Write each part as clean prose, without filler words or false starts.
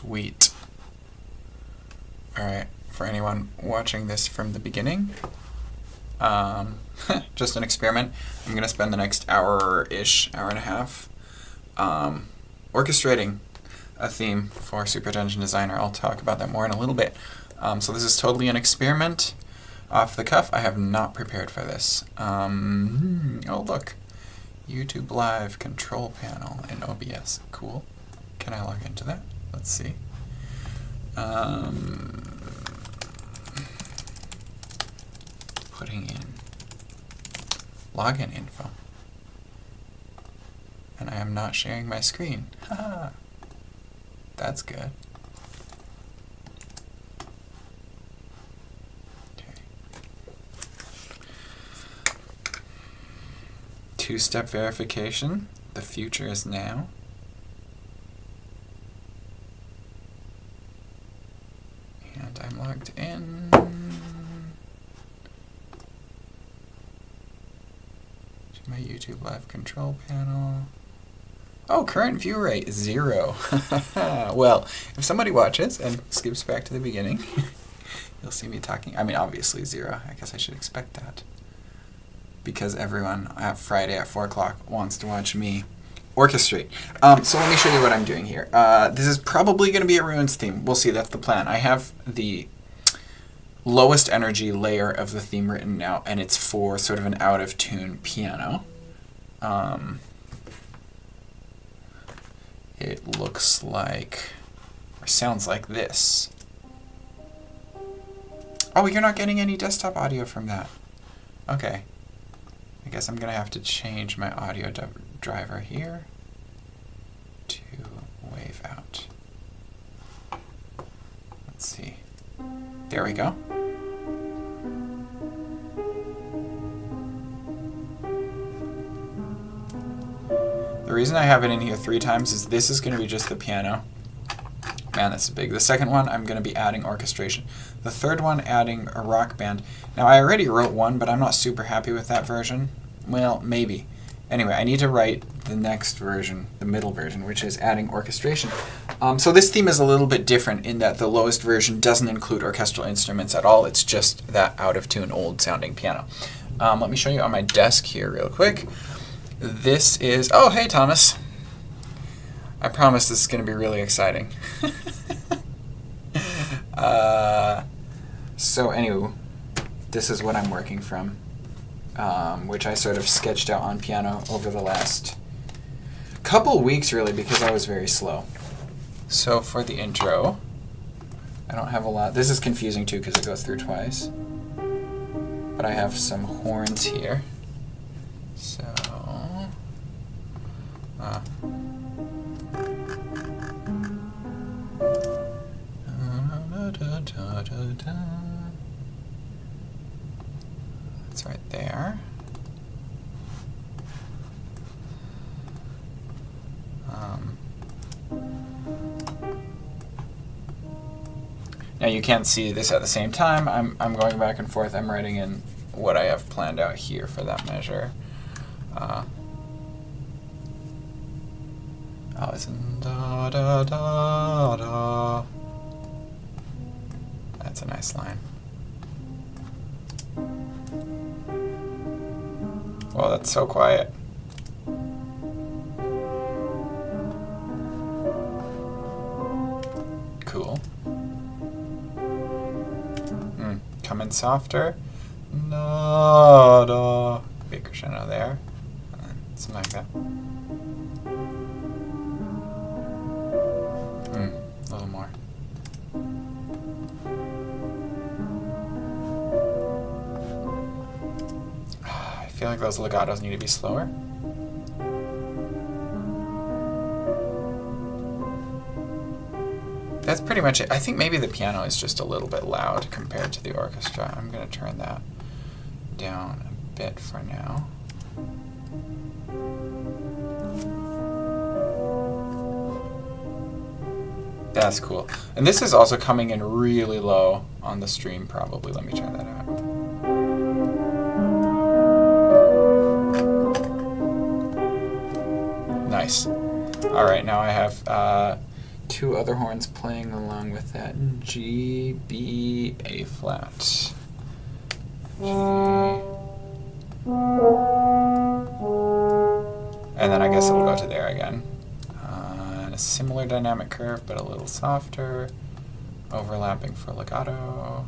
Sweet. All right, for anyone watching this from the beginning, just an experiment. I'm going to spend the next hour-ish, hour and a half, orchestrating a theme for Supertension Designer. I'll talk about that more in a little bit. So this is totally an experiment off the cuff. I have not prepared for this. Oh, look. YouTube Live control panel in OBS. Cool. Can I log into that? Let's see. Putting in login info. And I am not sharing my screen. Haha. That's good. Okay. Two-step verification. The future is now. And I'm logged in. To my YouTube Live control panel. Oh, current view rate, 0. Well, if somebody watches and skips back to the beginning, you'll see me talking. I mean, obviously 0. I guess I should expect that. Because everyone at Friday at 4 o'clock wants to watch me orchestrate. So let me show you what I'm doing here. This is probably going to be a Ruins theme. We'll see, that's the plan. I have the lowest energy layer of the theme written out, and it's for sort of an out-of-tune piano. It looks like, or sounds like this. Oh, you're not getting any desktop audio from that. Okay. I guess I'm going to have to change my audio driver here to wave out. Let's see. There we go. The reason I have it in here 3 times is this is going to be just the piano. Man, that's big. The second one, I'm going to be adding orchestration. The third one, adding a rock band. Now, I already wrote one, but I'm not super happy with that version. Well, maybe. Anyway, I need to write the next version, the middle version, which is adding orchestration. So this theme is a little bit different in that the lowest version doesn't include orchestral instruments at all. It's just that out-of-tune, old-sounding piano. Let me show you on my desk here real quick. This is, oh, hey, Thomas. I promise this is going to be really exciting. So anyway, this is what I'm working from, which I sort of sketched out on piano over the last couple weeks, really, because I was very slow. So for the intro, I don't have a lot. This is confusing, too, because it goes through twice. But I have some horns here. So... That's right there. Now you can't see this at the same time. I'm going back and forth. I'm writing in what I have planned out here for that measure. It's in da da da da. That's a nice line. Well, that's so quiet. Cool. Come in softer. Da da. Big crescendo there. And then something like that. A little more. I feel like those legatos need to be slower. That's pretty much it. I think maybe the piano is just a little bit loud compared to the orchestra. I'm going to turn that down a bit for now. That's cool. And this is also coming in really low on the stream, probably. Let me turn that out. Nice. All right, now I have two other horns playing along with that. G, B, A flat. G. And then I guess it'll go to there again. And a similar dynamic curve, but a little softer. Overlapping for legato.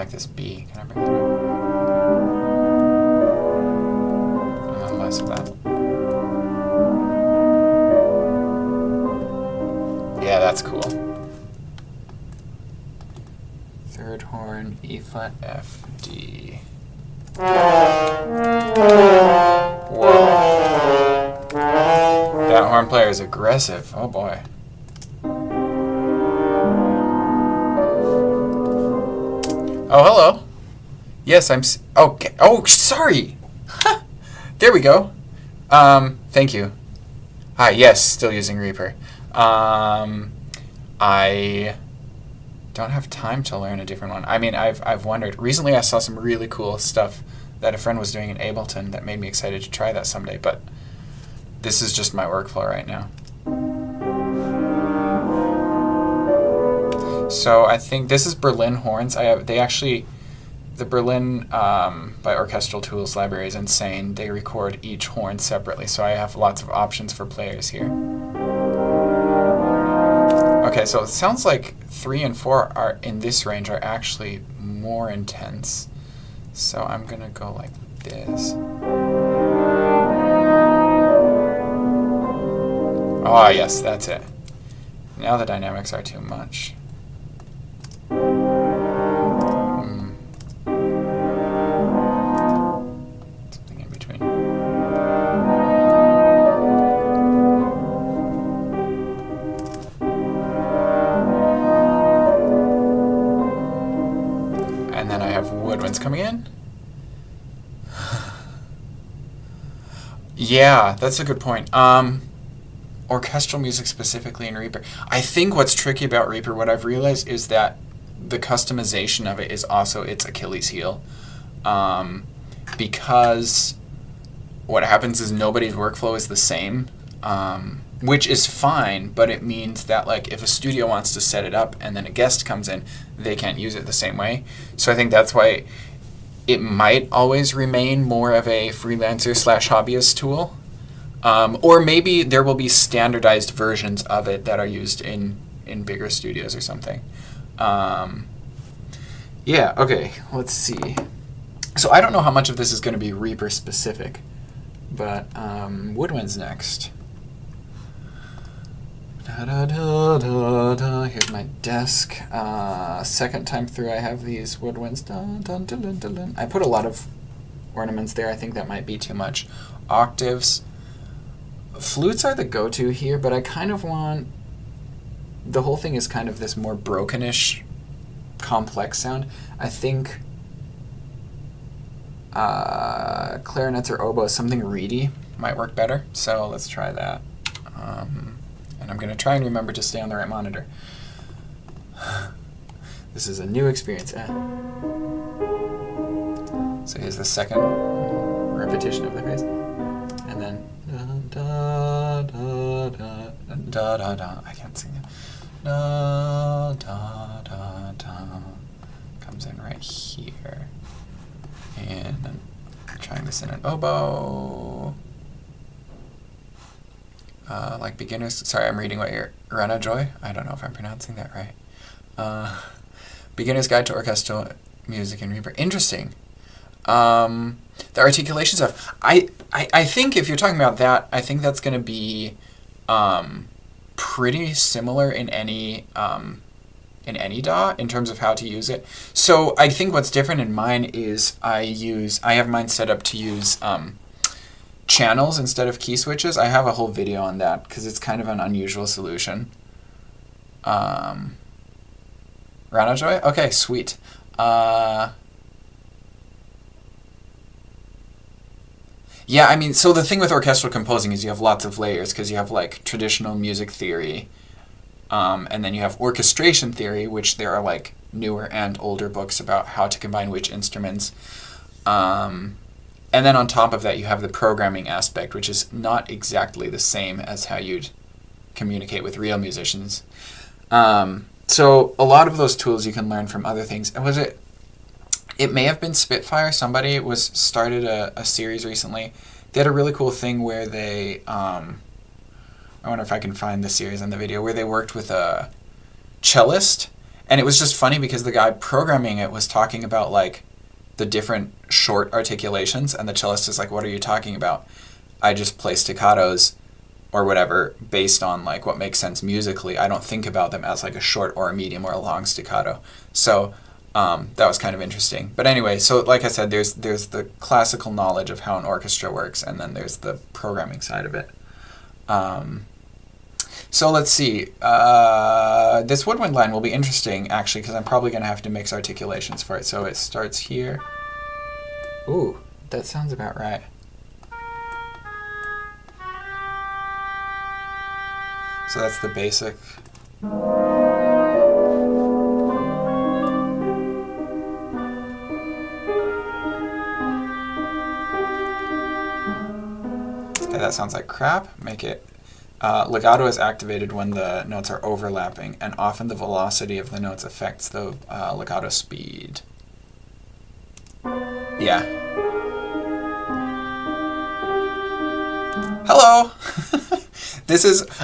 This B. Can I bring that up? Less of that. Yeah, that's cool. Third horn, E flat, F, D. Whoa. That horn player is aggressive. Oh boy. Oh, hello. Yes, I'm... Okay. Oh, sorry. There we go. Thank you. Hi, yes, still using Reaper. I don't have time to learn a different one. I mean, I've wondered. Recently I saw some really cool stuff that a friend was doing in Ableton that made me excited to try that someday, but this is just my workflow right now. So I think this is Berlin horns. The Berlin by Orchestral Tools library is insane. They record each horn separately, so I have lots of options for players here. Okay, so it sounds like 3 and 4 are in this range are actually more intense. So I'm gonna go like this. Oh yes, that's it. Now the dynamics are too much. Something in between. And then I have woodwinds coming in. Yeah, that's a good point. Orchestral music specifically in Reaper. I think what's tricky about Reaper, what I've realized, is that the customization of it is also its Achilles heel. Because what happens is nobody's workflow is the same, which is fine, but it means that like if a studio wants to set it up and then a guest comes in, they can't use it the same way. So I think that's why it might always remain more of a freelancer/hobbyist tool. Or maybe there will be standardized versions of it that are used in bigger studios or something. Yeah, okay, let's see. So I don't know how much of this is going to be Reaper specific, but woodwinds next. Da, da, da, da, da. Here's my desk. Second time through I have these woodwinds. Dun, dun, dun, dun, dun, dun. I put a lot of ornaments there. I think that might be too much. Octaves. Flutes are the go-to here, but I kind of want... The whole thing is kind of this more brokenish, complex sound. I think clarinets or oboes, something reedy, might work better. So let's try that. And I'm going to try and remember to stay on the right monitor. This is a new experience. So here's the second repetition of the phrase. And then... Da, da, da, da, da, da. I can't sing that. Da, da, da, da. Comes in right here. And I'm trying this in an oboe. Like beginners. Sorry, I'm reading what you're... Rana Joy? I don't know if I'm pronouncing that right. Beginner's Guide to Orchestral Music in Reaper. Interesting. The articulation stuff. I think if you're talking about that, I think that's going to be pretty similar in any DAW in terms of how to use it. So I think what's different in mine is I have mine set up to use channels instead of key switches. I have a whole video on that because it's kind of an unusual solution. Rana Joy? Okay, sweet. Yeah, I mean, so the thing with orchestral composing is you have lots of layers because you have like traditional music theory, and then you have orchestration theory, which there are like newer and older books about how to combine which instruments. And then on top of that, you have the programming aspect, which is not exactly the same as how you'd communicate with real musicians. So a lot of those tools you can learn from other things. Was it? It may have been Spitfire. Somebody started a series recently. They had a really cool thing where they, I wonder if I can find the series on the video, where they worked with a cellist. And it was just funny because the guy programming it was talking about like the different short articulations, and the cellist is like, what are you talking about? I just play staccatos or whatever based on like what makes sense musically. I don't think about them as like a short or a medium or a long staccato. So that was kind of interesting. But anyway, so like I said, there's the classical knowledge of how an orchestra works, and then there's the programming side of it. So let's see. This woodwind line will be interesting, actually, because I'm probably going to have to mix articulations for it. So it starts here. Ooh, that sounds about right. So that's the basic. Okay, that sounds like crap. Make it. Legato is activated when the notes are overlapping, and often the velocity of the notes affects the legato speed. Yeah. Hello!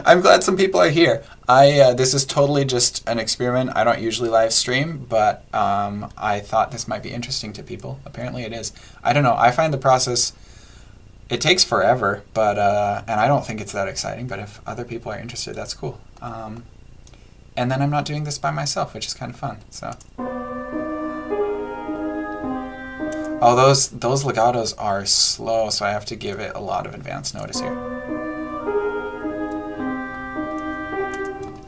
I'm glad some people are here. This is totally just an experiment. I don't usually live stream, but I thought this might be interesting to people. Apparently it is. I don't know. I find the process, it takes forever, but and I don't think it's that exciting, but if other people are interested, that's cool. And then I'm not doing this by myself, which is kind of fun. So, oh, those legatos are slow, so I have to give it a lot of advance notice here.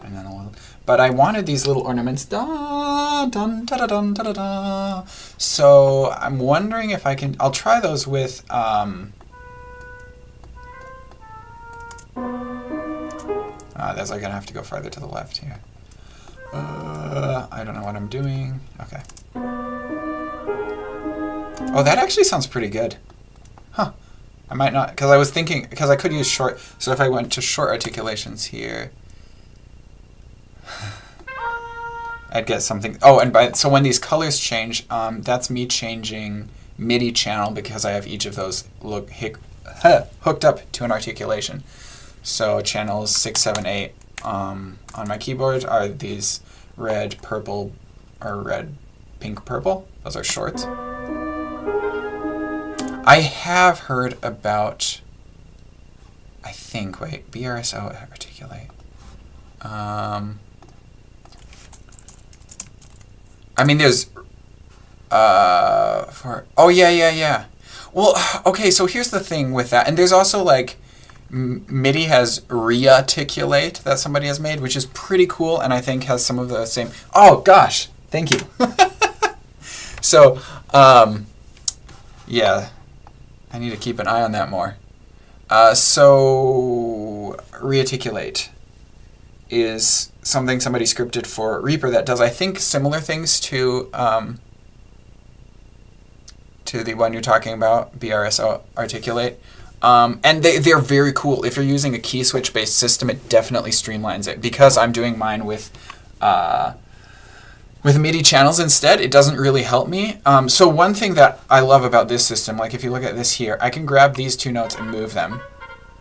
And then a little, but I wanted these little ornaments. Da, dun, da, da, dun, da, da, da. So I'm wondering if I can. I'll try those with. That's like gonna have to go farther to the left here. I don't know what I'm doing. Okay. Oh, that actually sounds pretty good. Huh. I might not, because I was thinking, because I could use short, so if I went to short articulations here, I'd get something. Oh, and so when these colors change, that's me changing MIDI channel because I have each of those hooked up to an articulation. So channels 6, 7, 8 on my keyboard are these red, purple, or red, pink, purple. Those are shorts. I have heard about, I think, wait, BRSO articulate. I mean, there's, oh yeah. Well, okay, so here's the thing with that. And there's also like, MIDI has rearticulate that somebody has made, which is pretty cool, and I think has some of the same. Oh gosh, thank you. So, yeah, I need to keep an eye on that more. So, rearticulate is something somebody scripted for Reaper that does, I think, similar things to the one you're talking about, BRSO articulate. And they're very cool. If you're using a key switch based system, it definitely streamlines it. Because I'm doing mine with MIDI channels instead, it doesn't really help me. So one thing that I love about this system, like if you look at this here, I can grab these two notes and move them,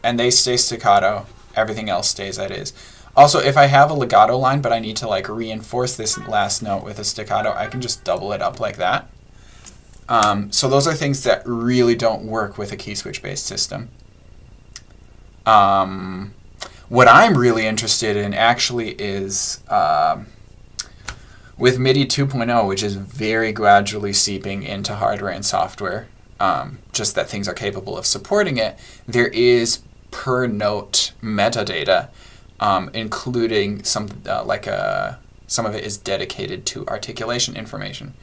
and they stay staccato. Everything else stays as is. Also, if I have a legato line, but I need to like reinforce this last note with a staccato, I can just double it up like that. So those are things that really don't work with a key switch based system. What I'm really interested in actually is with MIDI 2.0, which is very gradually seeping into hardware and software, just that things are capable of supporting it, there is per note metadata, including some of it is dedicated to articulation information.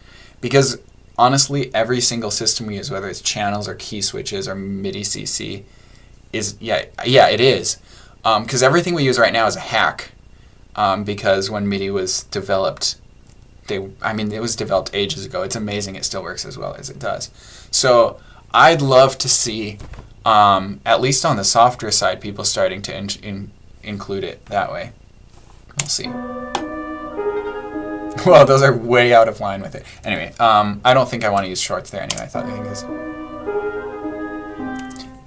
Because honestly, every single system we use, whether it's channels or key switches or MIDI CC, is, yeah, it is. Because everything we use right now is a hack. Because when MIDI was developed, it was developed ages ago. It's amazing it still works as well as it does. So I'd love to see, at least on the software side, people starting to include it that way. We'll see. Well, those are way out of line with it. Anyway, I don't think I want to use shorts there anyway. I thought the thing is...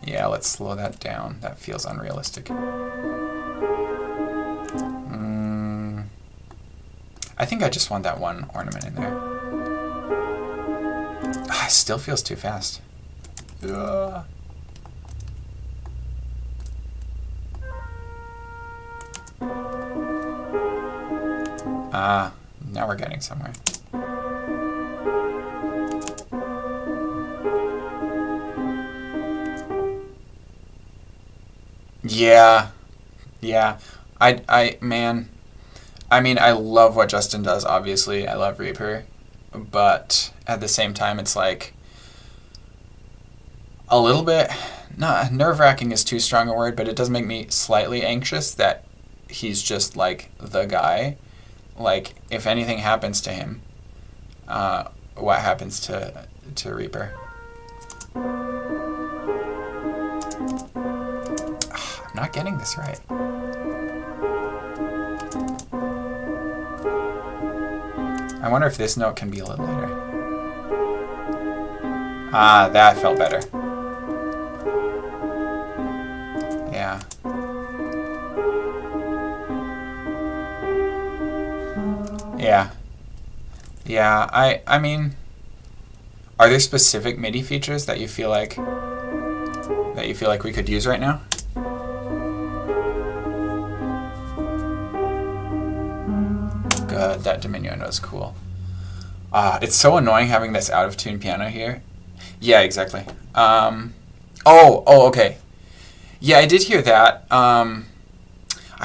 Yeah, let's slow that down. That feels unrealistic. I think I just want that one ornament in there. It still feels too fast. Ugh. Now we're getting somewhere. Yeah. Man, I mean, I love what Justin does, obviously. I love Reaper. But at the same time, it's like a little bit, nerve-wracking is too strong a word, but it does make me slightly anxious that he's just like the guy. Like, if anything happens to him, what happens to Reaper? I'm not getting this right. I wonder if this note can be a little later. That felt better. Yeah. Yeah, I mean, are there specific MIDI features that you feel like we could use right now? Good, that diminuendo is cool. It's so annoying having this out of tune piano here. Yeah, exactly. Okay. Yeah, I did hear that.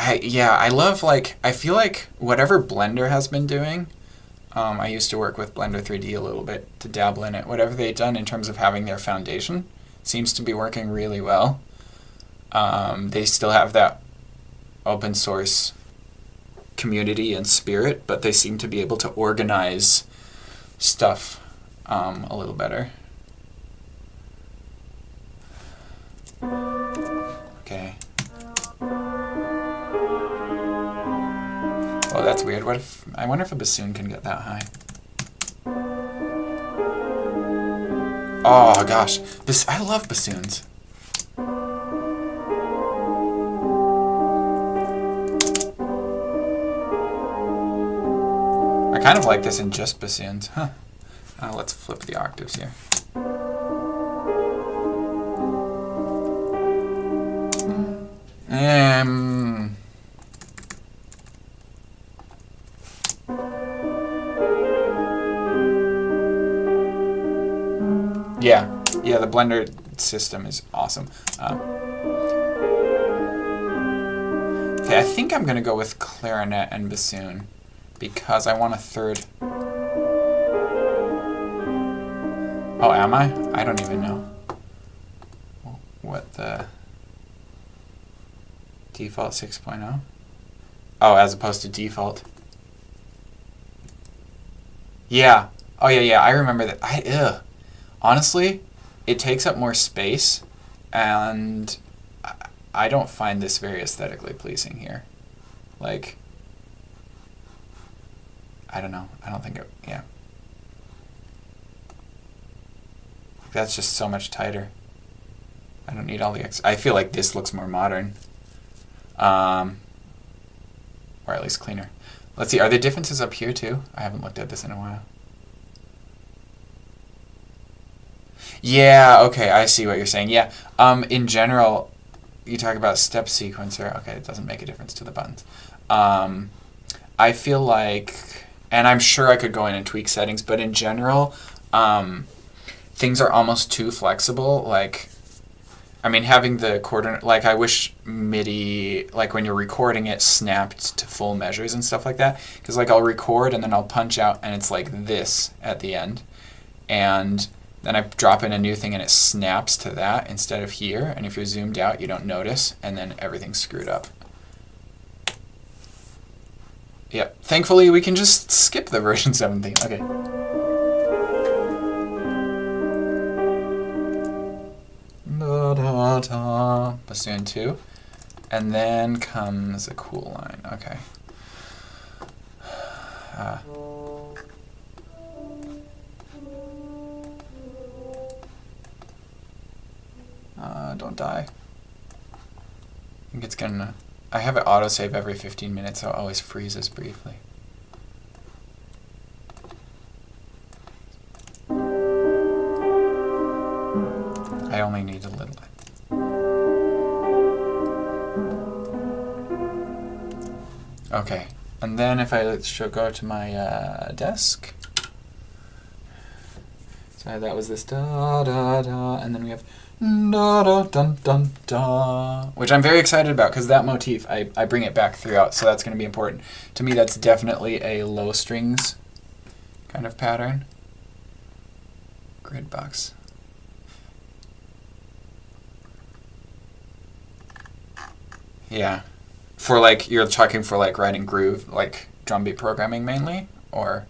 I love, like, I feel like whatever Blender has been doing, I used to work with Blender 3D a little bit to dabble in it. Whatever they've done in terms of having their foundation seems to be working really well. They still have that open source community and spirit, but they seem to be able to organize stuff a little better. Okay. Oh, that's weird. I wonder if a bassoon can get that high. Oh gosh, I love bassoons. I kind of like this in just bassoons, huh? Let's flip the octaves here. Yeah, the Blender system is awesome. Okay, I think I'm gonna go with clarinet and bassoon because I want a third. Oh, am I? I don't even know what the default 6.0. Oh, as opposed to default. Yeah. Oh yeah. I remember that. Honestly, it takes up more space, and I don't find this very aesthetically pleasing here. Like, I don't know. I don't think it. Yeah. That's just so much tighter. I don't need all the I feel like this looks more modern. Or at least cleaner. Let's see, are there differences up here too? I haven't looked at this in a while. Yeah, okay, I see what you're saying. Yeah, in general, you talk about step sequencer. Okay, it doesn't make a difference to the buttons. I feel like, and I'm sure I could go in and tweak settings, but in general, things are almost too flexible. Like, I mean, having the quarter, like, I wish MIDI, like, when you're recording it, snapped to full measures and stuff like that. Because, like, I'll record and then I'll punch out and it's like this at the end. and then I drop in a new thing and it snaps to that instead of here, and if you're zoomed out, you don't notice, and then everything's screwed up. Yep. Thankfully, we can just skip the version 7 theme. Okay. Da, da, da. Bassoon 2. And then comes a cool line. Okay. Don't die. I think it's gonna... I have it autosave every 15 minutes, so it always freezes briefly. I only need a little. Okay, and then if I go to my desk, so that was this da da da, and then we have da da dun dun da, which I'm very excited about because that motif, I bring it back throughout, so that's going to be important. To me, that's definitely a low strings kind of pattern. Grid box. Yeah. For like, you're talking for like writing groove, like drum beat programming mainly, or?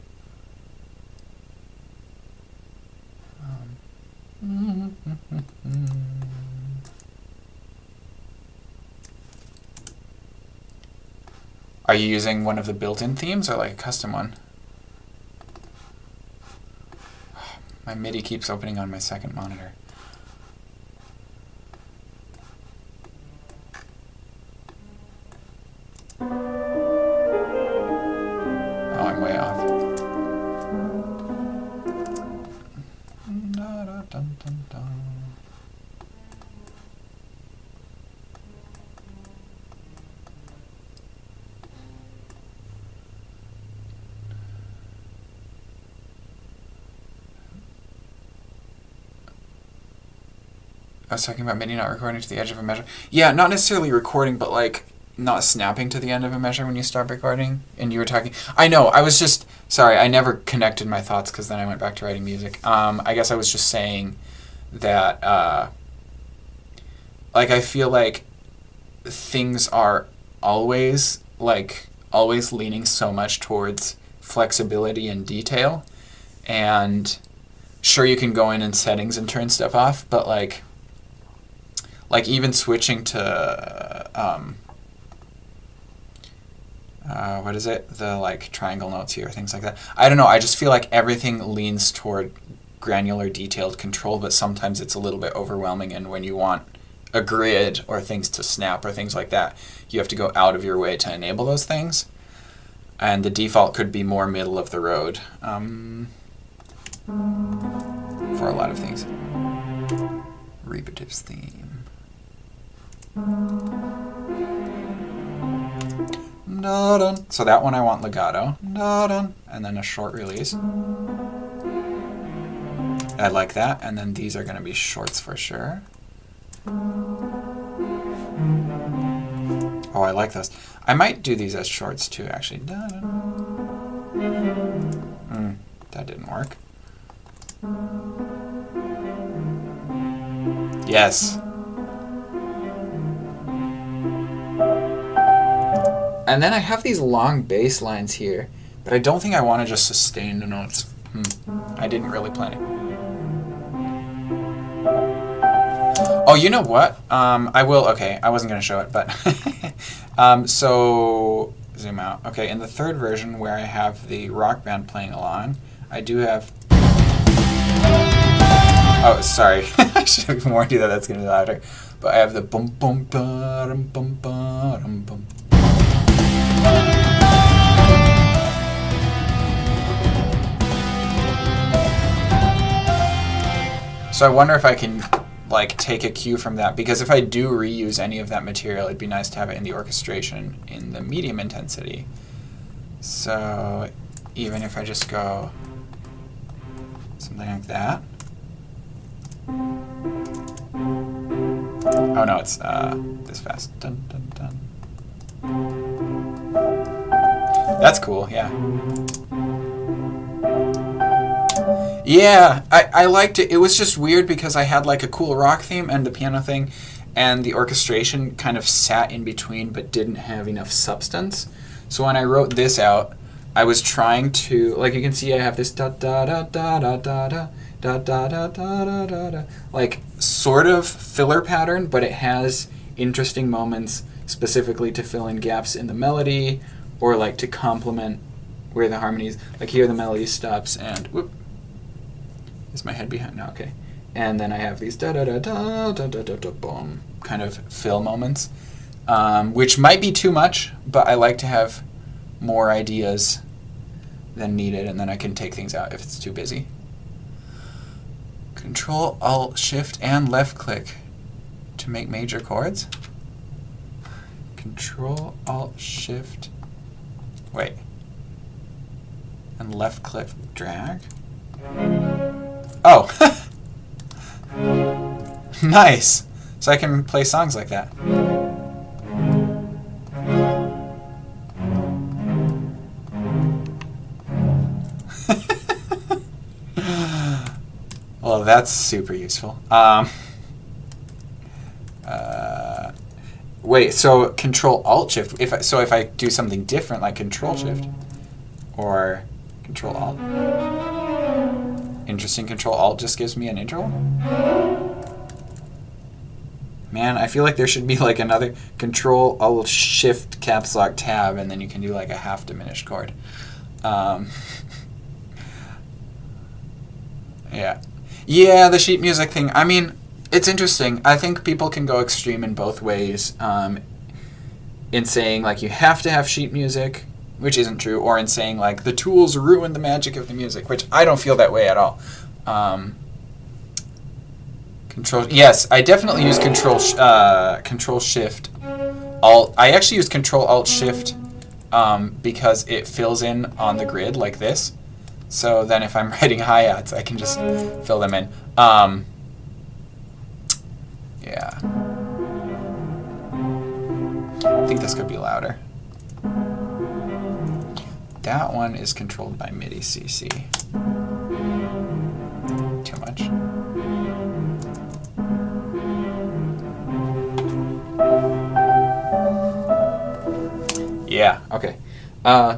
Are you using one of the built-in themes or like a custom one? My MIDI keeps opening on my second monitor. Oh, I'm way off. Da, da, dun, dun, dun. I was talking about MIDI not recording to the edge of a measure. Yeah, not necessarily recording, but like not snapping to the end of a measure when you stop recording. And you were talking... I know, I was just... Sorry, I never connected my thoughts because then I went back to writing music. I guess I was just saying that... like, I feel like things are always leaning so much towards flexibility and detail. And sure, you can go in settings and turn stuff off, but like even switching to what is it? The like triangle notes here, things like that. I don't know. I just feel like everything leans toward granular, detailed control, but sometimes it's a little bit overwhelming. And when you want a grid or things to snap or things like that, you have to go out of your way to enable those things. And the default could be more middle of the road for a lot of things. Repetives theme. Da-dun. So that one I want legato. Da-dun. And then a short release. I like that. And then these are going to be shorts for sure. Oh, I like those. I might do these as shorts too, actually. That didn't work. Yes. And then I have these long bass lines here, but I don't think I want to just sustain the notes. I didn't really plan it. Oh, you know what? I will, okay, I wasn't going to show it, but so zoom out. Okay, in the third version where I have the rock band playing along, I do have... Oh, sorry. I should have warned you that that's going to be louder. But I have the bum bum ba dum bum ba dum bum. So I wonder if I can like take a cue from that, because if I do reuse any of that material, it'd be nice to have it in the orchestration in the medium intensity. So even if I just go something like that. Oh no, it's this fast. Dun, dun, dun. That's cool, yeah. Yeah, I liked it. It was just weird because I had like a cool rock theme and the piano thing, and the orchestration kind of sat in between but didn't have enough substance. So when I wrote this out, I was trying to, like you can see I have this da da da da da da da da da da da da da da, like sort of filler pattern, but it has interesting moments specifically to fill in gaps in the melody or like to complement where the harmonies, like here the melody stops and whoop. Is my head behind? No, okay. And then I have these da da da da da da da da boom kind of fill moments, which might be too much, but I like to have more ideas than needed, and then I can take things out if it's too busy. Control Alt Shift and left click to make major chords. Control Alt Shift. Wait. And left click drag. Oh, nice. So I can play songs like that. Well, that's super useful. Wait, so Control Alt Shift. If I do something different, like Control Shift or Control Alt. Interesting. Control Alt just gives me an intro. Man, I feel like there should be like another Control Alt Shift Caps Lock Tab, and then you can do like a half diminished chord. Yeah. Yeah, the sheet music thing. I mean, it's interesting. I think people can go extreme in both ways. In saying like you have to have sheet music, which isn't true, or in saying like the tools ruin the magic of the music, which I don't feel that way at all. Yes, I definitely use Control Shift Alt. I actually use Control Alt Shift because it fills in on the grid like this. So then if I'm writing hi-hats, I can just fill them in. Yeah. I think this could be louder. That one is controlled by MIDI CC. Too much. Yeah, okay. I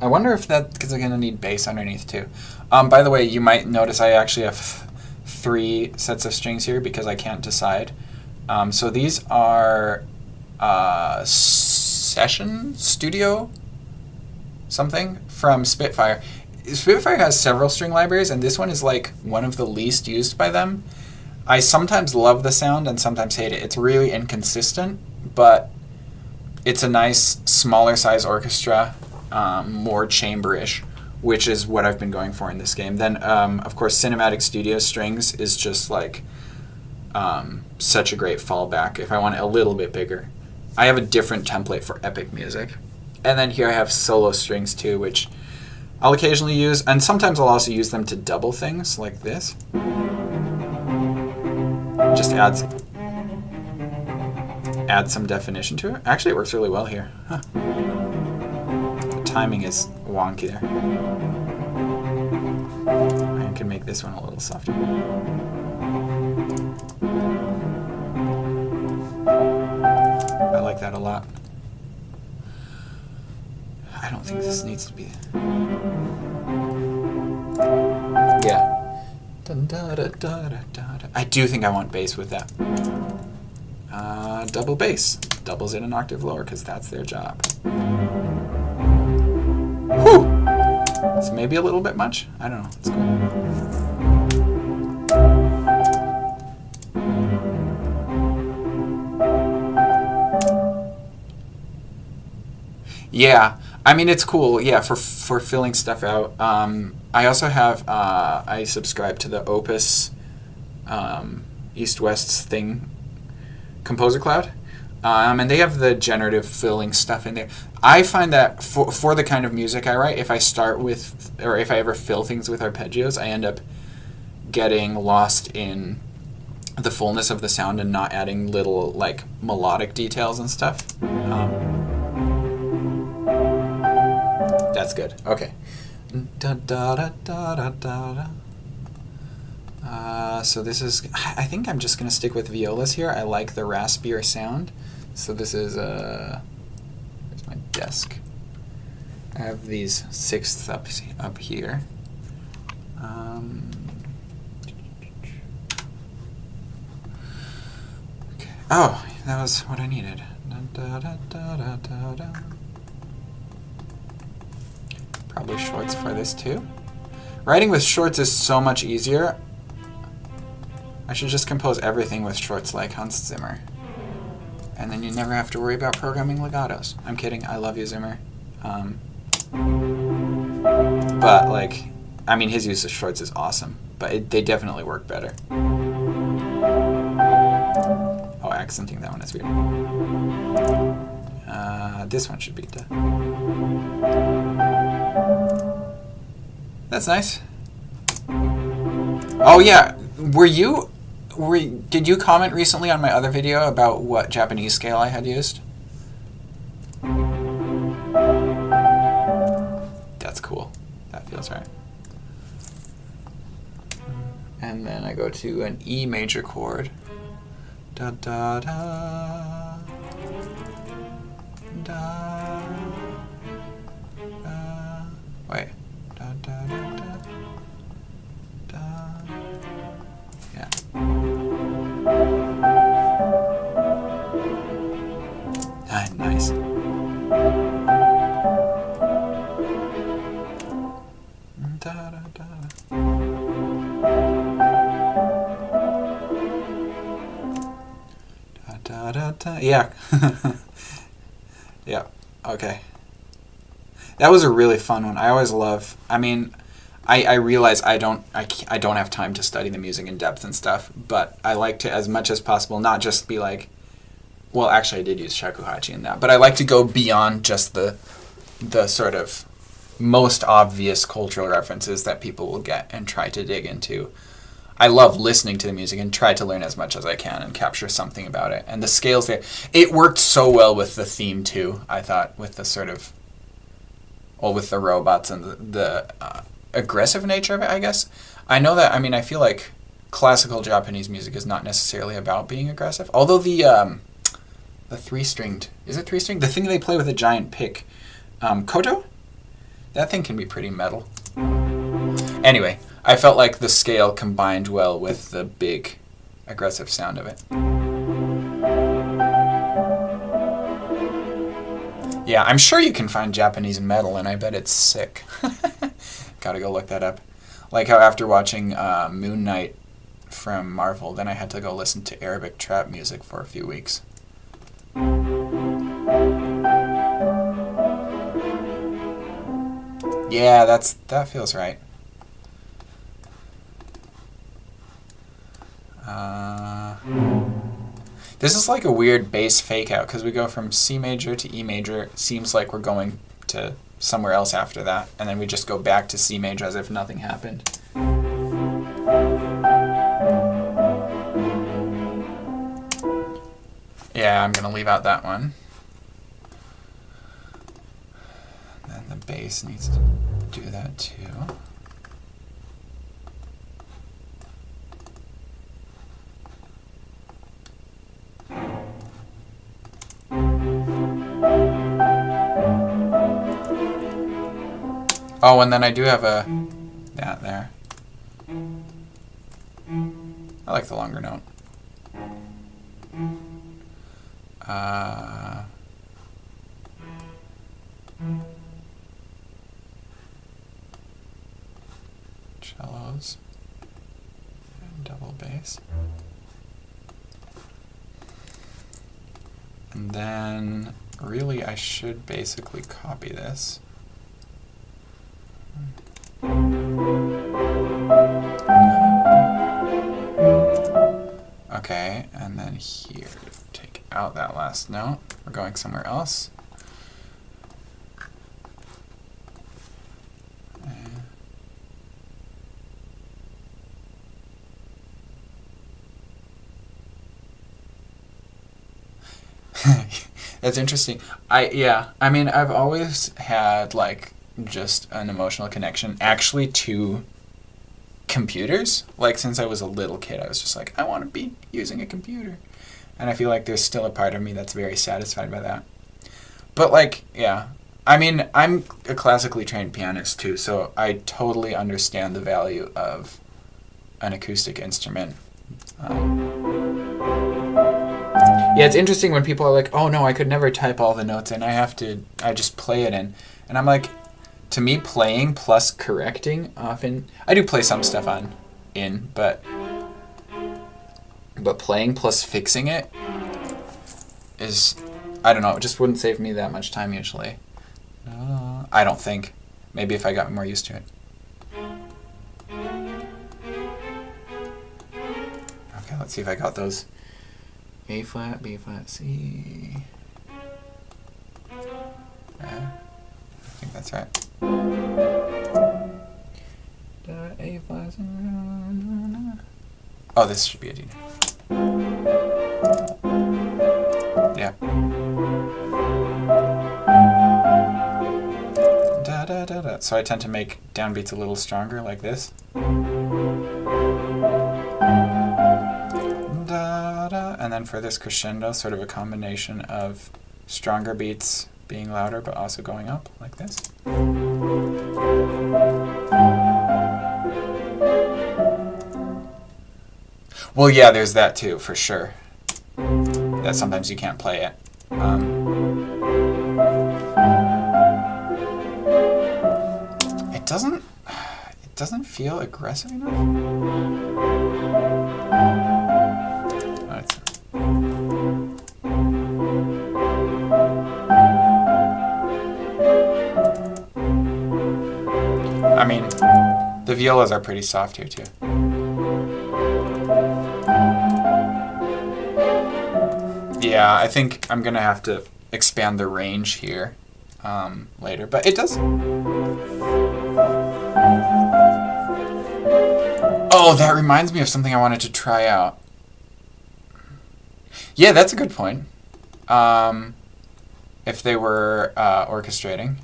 wonder if that, because I'm going to need bass underneath too. By the way, you might notice I actually have 3 sets of strings here because I can't decide. So these are Session Studio something from Spitfire. Spitfire has several string libraries, and this one is like one of the least used by them. I sometimes love the sound and sometimes hate it. It's really inconsistent, but it's a nice smaller size orchestra, more chamber-ish, which is what I've been going for in this game. Then, of course, Cinematic Studio Strings is just like such a great fallback if I want it a little bit bigger. I have a different template for epic music. And then here I have solo strings too, which I'll occasionally use, and sometimes I'll also use them to double things like this. Just add some definition to it. Actually, it works really well here. Huh. The timing is wonky there. I can make this one a little softer. I like that a lot. I don't think this needs to be... Yeah. I do think I want bass with that. Double bass. Doubles it an octave lower because that's their job. Whew! It's maybe a little bit much. I don't know. It's cool. Yeah. I mean, it's cool, yeah, for filling stuff out. I also have, I subscribe to the Opus East-West's thing, Composer Cloud, and they have the generative filling stuff in there. I find that for the kind of music I write, if I start with, or if I ever fill things with arpeggios, I end up getting lost in the fullness of the sound and not adding little, like, melodic details and stuff. That's good. Okay. Da da da da da da. So this is, I think I'm just going to stick with violas here. I like the raspier sound. So this is, where's my desk? I have these sixths up here. Okay. Oh, that was what I needed. Da, da, da, da, da, da. Probably shorts for this too. Writing with shorts is so much easier. I should just compose everything with shorts like Hans Zimmer. And then you never have to worry about programming legatos. I'm kidding, I love you, Zimmer. But, like, I mean, his use of shorts is awesome, but they definitely work better. Oh, accenting that one is weird. This one should be the... That's nice. Oh, yeah. Did you comment recently on my other video about what Japanese scale I had used? That's cool. That feels right. And then I go to an E major chord. Da da da. Da. Wait. Da da da da. Da. Yeah. Nice. Da da da. Da da da. Yeah. Yeah. Okay. That was a really fun one. I always love. I mean, I realize I don't have time to study the music in depth and stuff, but I like to, as much as possible, not just be like, well, actually I did use shakuhachi in that, but I like to go beyond just the sort of most obvious cultural references that people will get and try to dig into. I love listening to the music and try to learn as much as I can and capture something about it. And the scales there, it worked so well with the theme too, I thought, with the sort of, well, with the robots and the aggressive nature of it, I guess. I know that, I mean, I feel like classical Japanese music is not necessarily about being aggressive. Although the three-stringed, is it three-stringed? The thing they play with a giant pick, koto? That thing can be pretty metal. Anyway, I felt like the scale combined well with the big, aggressive sound of it. Yeah, I'm sure you can find Japanese metal, and I bet it's sick. Gotta go look that up. Like how after watching Moon Knight from Marvel, then I had to go listen to Arabic trap music for a few weeks. Yeah, that feels right. This is like a weird bass fake out because we go from C major to E major. It seems like we're going to somewhere else after that, and then we just go back to C major as if nothing happened. Yeah, I'm gonna leave out that one. And then the bass needs to do that too. Oh, and then I do have that there. I like the longer note. Cellos and double bass. And then really I should basically copy this. Okay, and then here, take out that last note. We're going somewhere else. That's interesting. I mean, I've always had like just an emotional connection actually to computers. Like, since I was a little kid, I was just like, I want to be using a computer. And I feel like there's still a part of me that's very satisfied by that. But, like, yeah. I mean, I'm a classically trained pianist, too, so I totally understand the value of an acoustic instrument. Yeah, it's interesting when people are like, oh, no, I could never type all the notes in. I just play it in. And I'm like, to me, playing plus correcting often... I do play some stuff in, but playing plus fixing it is... I don't know, it just wouldn't save me that much time usually. I don't think. Maybe if I got more used to it. Okay, let's see if I got those. A flat, B flat, C. I think that's right. A flat. Oh, this should be a D. Yeah. Da, da, da, da. So I tend to make downbeats a little stronger, like this. Da, da. And then for this crescendo, sort of a combination of stronger beats being louder but also going up, like this. Well, yeah, there's that too, for sure. That sometimes you can't play it. It doesn't feel aggressive enough. I mean, the violas are pretty soft here too. Yeah, I think I'm gonna have to expand the range here later, but it does. Oh, that reminds me of something I wanted to try out. Yeah, that's a good point. If they were orchestrating.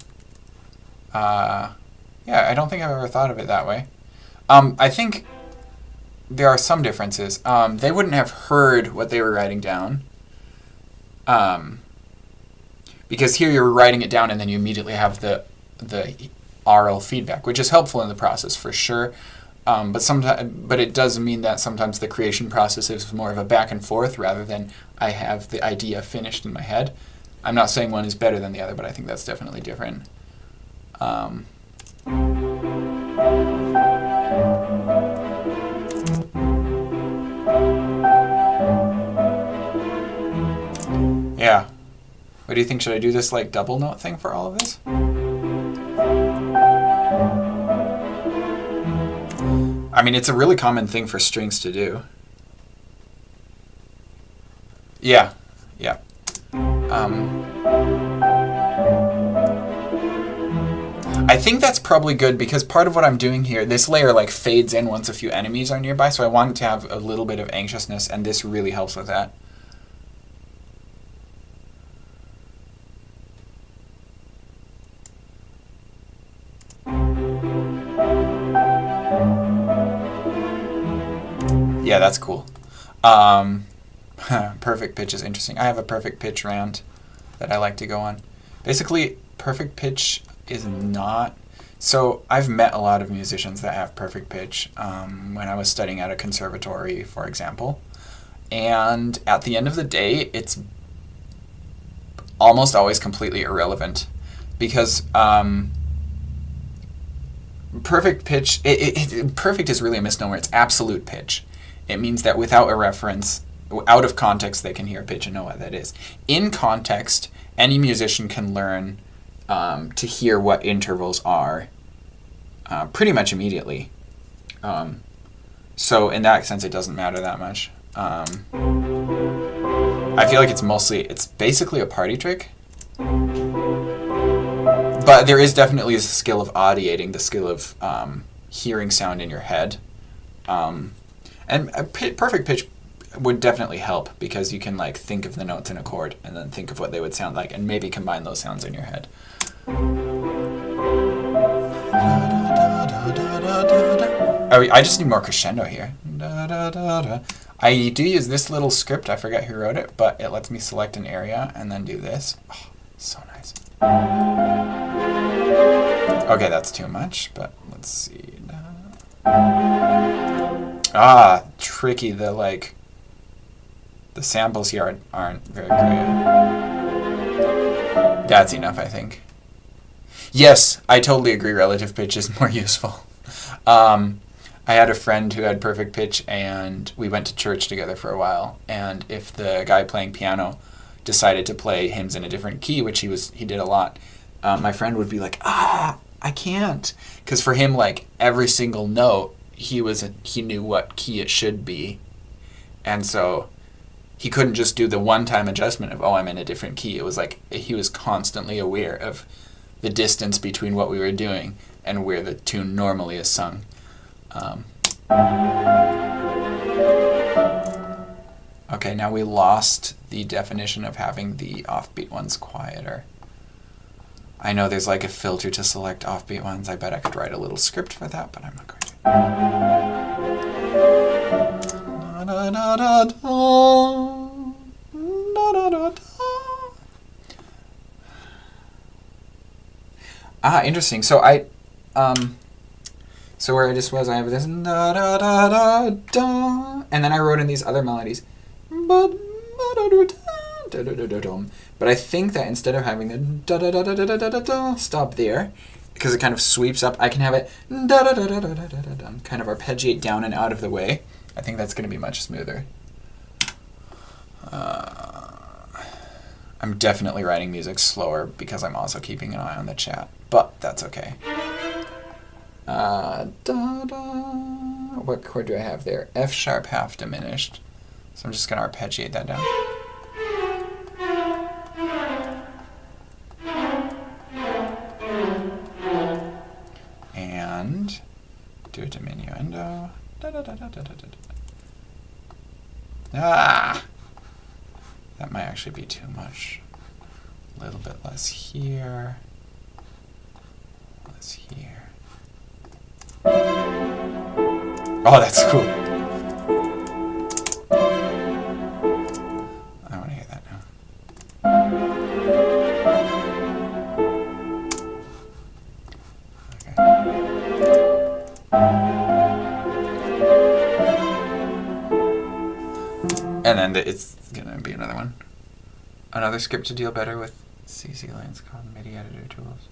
Yeah, I don't think I've ever thought of it that way. I think there are some differences. They wouldn't have heard what they were writing down. Because here you're writing it down and then you immediately have the aural feedback, which is helpful in the process for sure. But it does mean that sometimes the creation process is more of a back and forth rather than I have the idea finished in my head. I'm not saying one is better than the other, but I think that's definitely different. Yeah. What do you think? Should I do this like double note thing for all of this? I mean, it's a really common thing for strings to do. Yeah, yeah. I think that's probably good because part of what I'm doing here, this layer like fades in once a few enemies are nearby, so I want it to have a little bit of anxiousness, and this really helps with that. Yeah, that's cool. Perfect pitch is interesting. I have a perfect pitch rant that I like to go on. Basically, perfect pitch is not... So I've met a lot of musicians that have perfect pitch when I was studying at a conservatory, for example. And at the end of the day, it's almost always completely irrelevant because perfect pitch... perfect is really a misnomer. It's absolute pitch. It means that without a reference, out of context, they can hear pitch and know what that is. In context, any musician can learn to hear what intervals are pretty much immediately. So in that sense, it doesn't matter that much. I feel like it's basically a party trick. But there is definitely the skill of audiating, the skill of hearing sound in your head. And perfect pitch would definitely help because you can like think of the notes in a chord and then think of what they would sound like and maybe combine those sounds in your head. Oh, I just need more crescendo here. Da, da, da, da. I do use this little script. I forget who wrote it, but it lets me select an area and then do this. Oh, so nice. Okay, that's too much, but let's see. Ah, tricky. The samples here aren't very great. That's enough, I think. Yes, I totally agree. Relative pitch is more useful. I had a friend who had perfect pitch, and we went to church together for a while. And if the guy playing piano decided to play hymns in a different key, which he did a lot, my friend would be like, I can't, because for him, like every single note, he knew what key it should be, and so he couldn't just do the one-time adjustment of, I'm in a different key. It was like he was constantly aware of the distance between what we were doing and where the tune normally is sung. Okay, now we lost the definition of having the offbeat ones quieter. I know there's like a filter to select offbeat ones. I bet I could write a little script for that, but I'm not going to. Interesting. So so where I just was, I have this da da da da da, and then I wrote in these other melodies. But I think that instead of having the da da da da da da da da stop there, because it kind of sweeps up, I can have it da da da da da da da da, kind of arpeggiate down and out of the way. I think that's going to be much smoother. I'm definitely writing music slower because I'm also keeping an eye on the chat, but that's okay. Da, da. What chord do I have there? F sharp half diminished. So I'm just going to arpeggiate that down. And do a diminuendo. Da, da, da, da, da, da, da. That might actually be too much. A little bit less here. Less here. Oh, that's cool. I want to hear that now. Okay. And then it's going to be another one. Another script to deal better with CC lines called MIDI editor tools.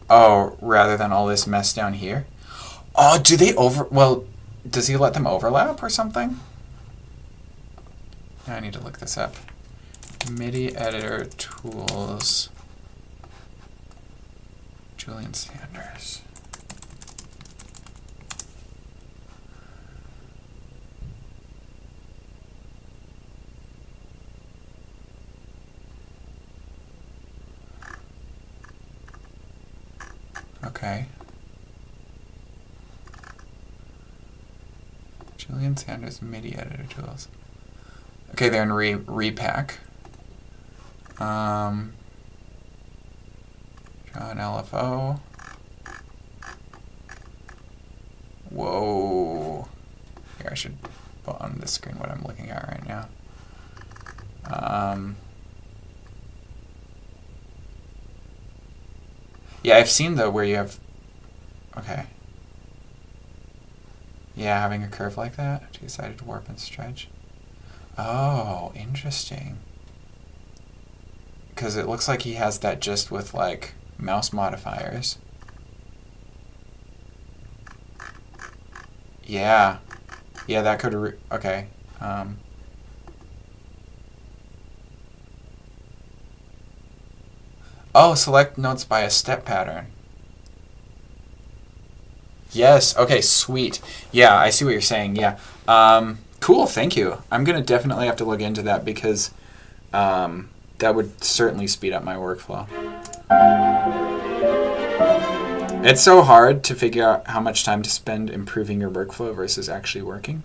Oh, rather than all this mess down here? Oh, do they does he let them overlap or something? Now I need to look this up. MIDI editor tools. Julian Sanders. Okay. Julian Sanders MIDI editor tools. Okay, they're in repack. Draw an LFO. Whoa. Here, I should put on the screen what I'm looking at right now. Yeah, I've seen though where you have, okay. Yeah, having a curve like that, two-sided warp and stretch. Oh, interesting. Because it looks like he has that just with like mouse modifiers. Yeah. Yeah, that could, okay. Oh, select notes by a step pattern. Yes, okay, sweet. Yeah, I see what you're saying, yeah. Cool, thank you. I'm going to definitely have to look into that because that would certainly speed up my workflow. It's so hard to figure out how much time to spend improving your workflow versus actually working.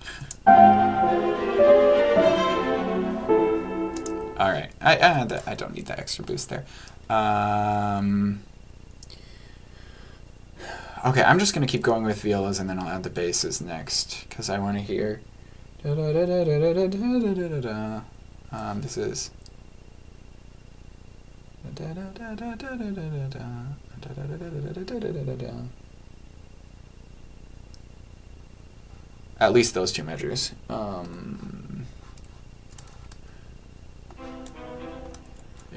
All right, I don't need that extra boost there. Okay, I'm just going to keep going with violas and then I'll add the basses next because I want to hear. This is. At least those two measures.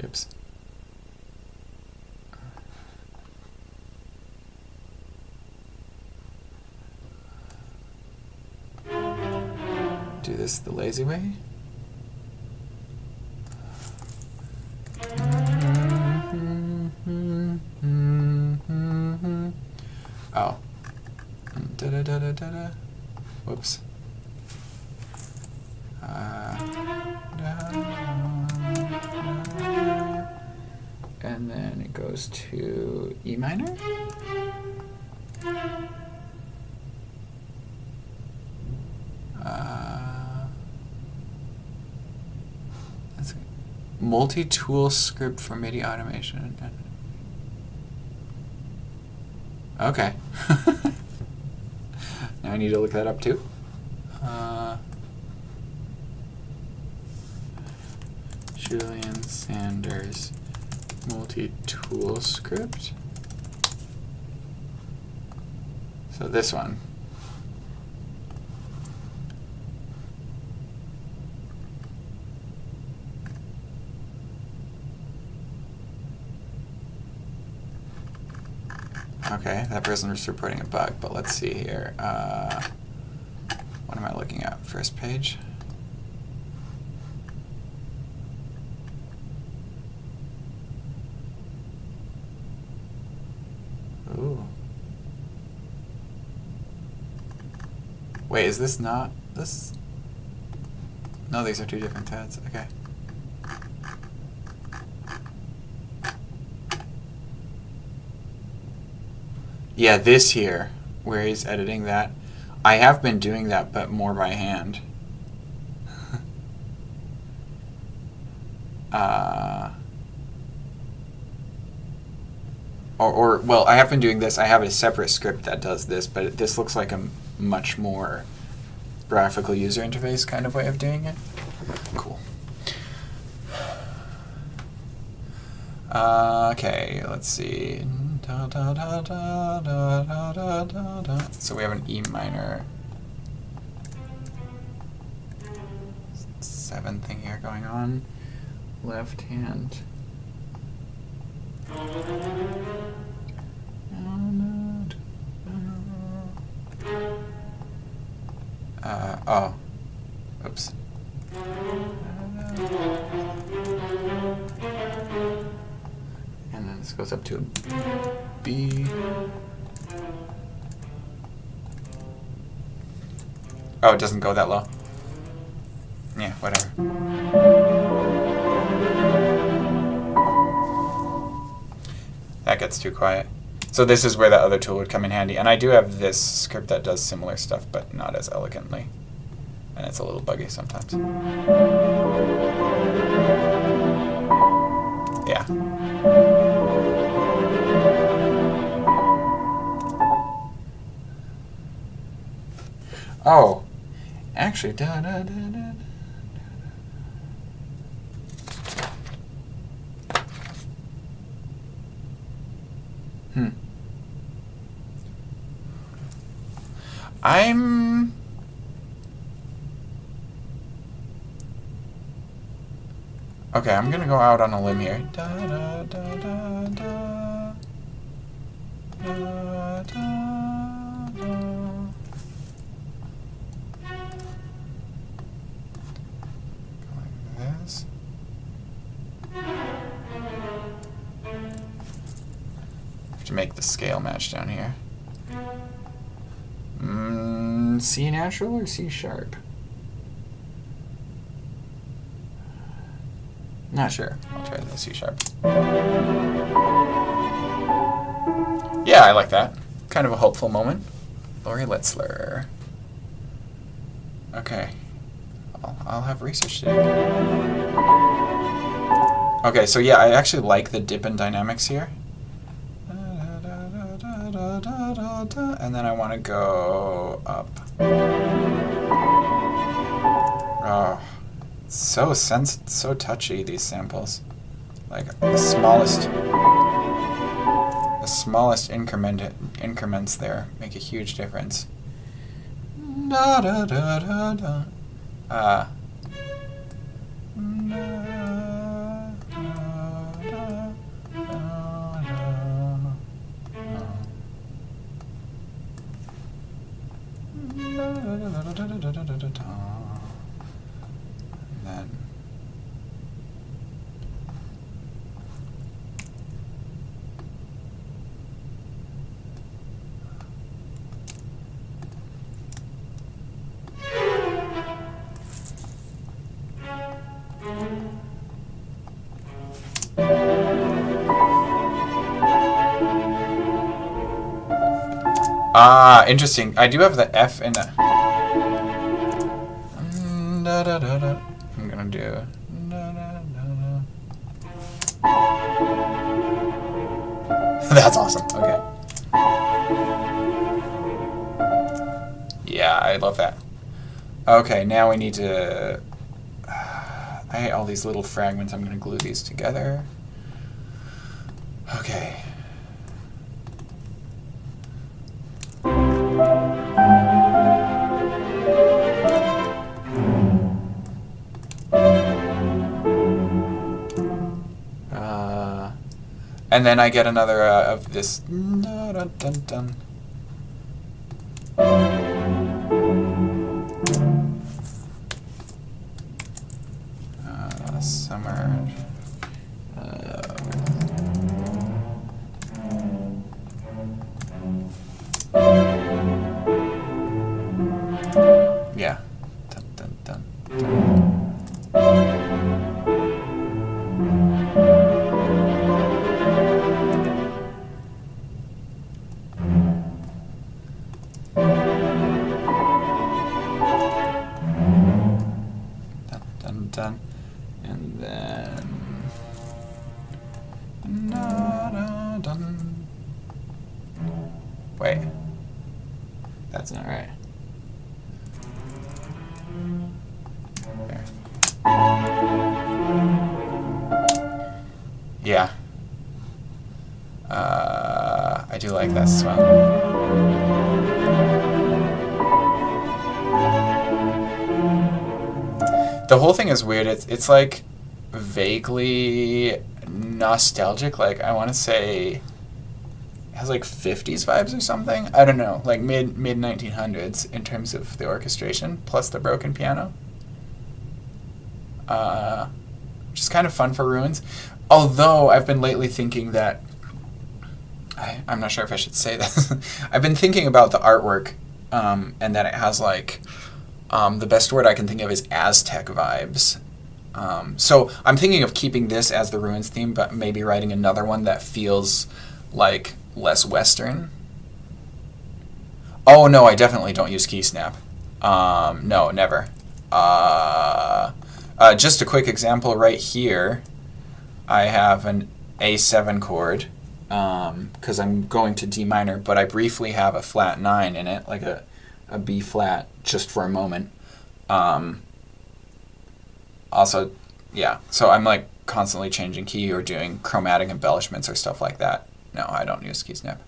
Oops. Do this the lazy way. Oh. Da-da-da-da-da-da. Whoops. And then it goes to E minor. That's multi-tool script for MIDI automation. Okay. Now I need to look that up too. Julian Sanders multi-tool script. So this one. Okay, that person was reporting a bug, but let's see here. What am I looking at? First page? Ooh. Wait, is this not this? No, these are two different tabs. Okay. Yeah, this here, where he's editing that. I have been doing that, but more by hand. Well, I have been doing this. I have a separate script that does this, but this looks like a much more graphical user interface kind of way of doing it. Cool. Okay, let's see. So we have an E minor 7 thing here going on. Left hand. Oh. Oops. And then this goes up to a B. Oh, it doesn't go that low. Yeah, whatever. That gets too quiet. So this is where the other tool would come in handy. And I do have this script that does similar stuff, but not as elegantly. And it's a little buggy sometimes. Yeah. Oh, actually, Okay, I'm gonna go out on a limb here. Like this. Have to make the scale match down here. C natural or C sharp? Not sure. I'll try the C sharp. Yeah, I like that. Kind of a hopeful moment. Lori Litzler. Okay. I'll have research to do. Okay, so yeah, I actually like the dip in dynamics here. da, da, da, da, and then I want to go up. Oh, so touchy, these samples. Like the smallest increments there make a huge difference. Da da da da da. Interesting. I do have the F in it. Da, da, da, da. I'm gonna do. Da, da, da, da. That's awesome. Okay. Yeah, I love that. Okay, now we need to. I hate all these little fragments. I'm gonna glue these together. Okay. And then I get another of this. Summer. Yeah. Dun, dun, dun, dun. Done. And then done. Wait, that's not right. There. Yeah. I do like that as well. The whole thing is weird. It's like vaguely nostalgic. Like I want to say it has like 50s vibes or something. I don't know. Like mid 1900s in terms of the orchestration plus the broken piano. Which is kind of fun for ruins. Although I've been lately thinking that I'm not sure if I should say this. I've been thinking about the artwork and that it has like the best word I can think of is Aztec vibes. So I'm thinking of keeping this as the ruins theme, but maybe writing another one that feels like less Western. Oh no, I definitely don't use key snap. No, never. Just a quick example right here. I have an A7 chord because I'm going to D minor, but I briefly have a flat 9 in it, like a B flat, just for a moment. Also, yeah, so I'm like constantly changing key or doing chromatic embellishments or stuff like that. No, I don't use key snap.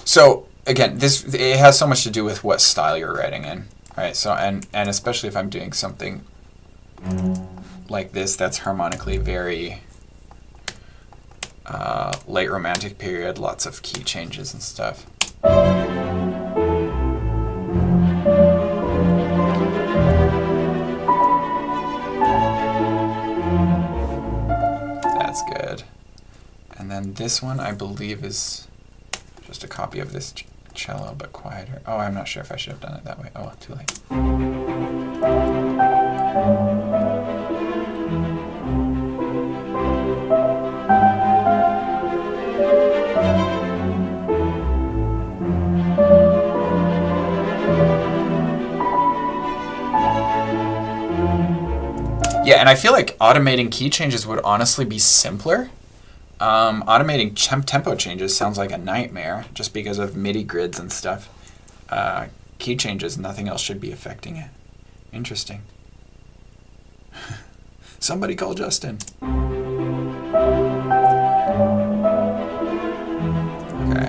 So again, it has so much to do with what style you're writing in, right? So and especially if I'm doing something like this that's harmonically very late Romantic period, lots of key changes and stuff. That's good. And then this one, I believe, is just a copy of this cello, but quieter. Oh, I'm not sure if I should have done it that way. Oh, too late. Yeah, and I feel like automating key changes would honestly be simpler. Automating tempo changes sounds like a nightmare just because of MIDI grids and stuff. Key changes, nothing else should be affecting it. Interesting. Somebody call Justin. Okay.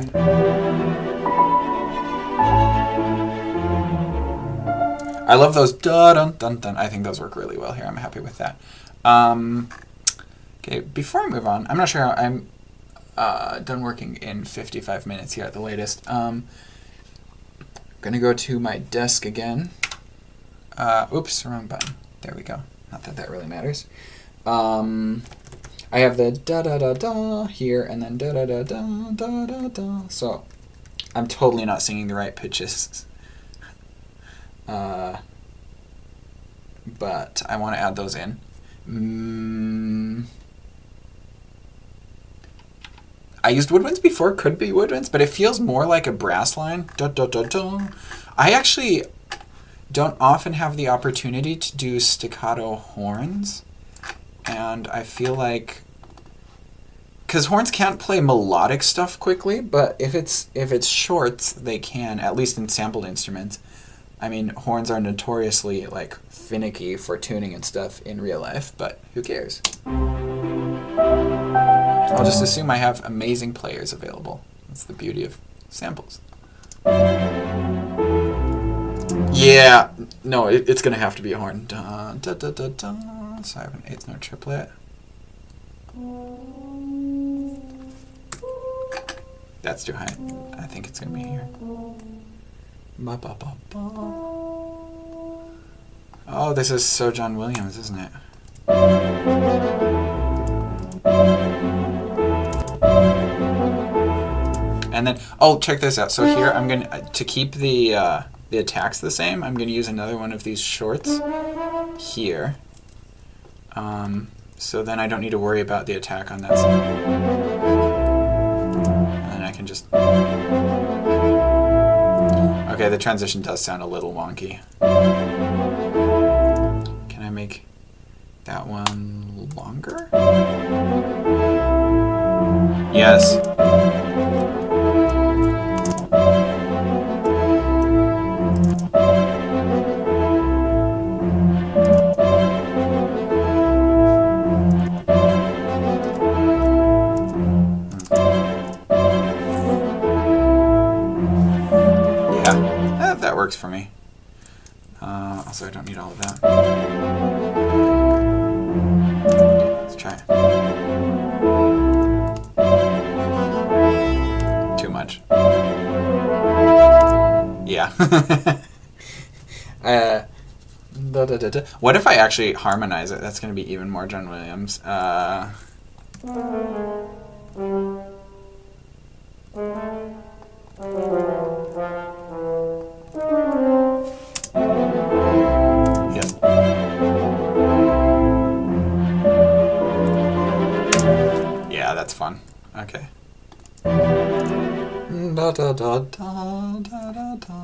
I love those da dun dun dun. I think those work really well here. I'm happy with that. Okay, before I move on, I'm not sure how I'm done working in 55 minutes here at the latest. I'm gonna go to my desk again. Oops, wrong button. There we go. Not that that really matters. I have the da da da da here, and then da da da da da da da. So I'm totally not singing the right pitches. But I want to add those in. I used woodwinds before, could be woodwinds, but it feels more like a brass line. Da, da, da, da. I actually don't often have the opportunity to do staccato horns, and I feel like, because horns can't play melodic stuff quickly, but if it's shorts, they can, at least in sampled instruments. I mean, horns are notoriously like finicky for tuning and stuff in real life, but who cares? I'll just assume I have amazing players available. That's the beauty of samples. Yeah, no, it's gonna have to be a horn. Da, da, da, da, da. So I have an eighth note triplet. That's too high. I think it's gonna be here. Ba, ba, ba, ba. Oh, this is so John Williams, isn't it? And then, oh, check this out. So here, I'm gonna to keep the attacks the same. I'm gonna use another one of these shorts here. So then I don't need to worry about the attack on that side. And then I can just. Okay, the transition does sound a little wonky. Can I make that one longer? Yes. That works for me. Also, I don't need all of that. Let's try it. Too much. Yeah. Da, da, da, da. What if I actually harmonize it? That's going to be even more John Williams. Yeah, that's fun. Okay. Da da da da da da da.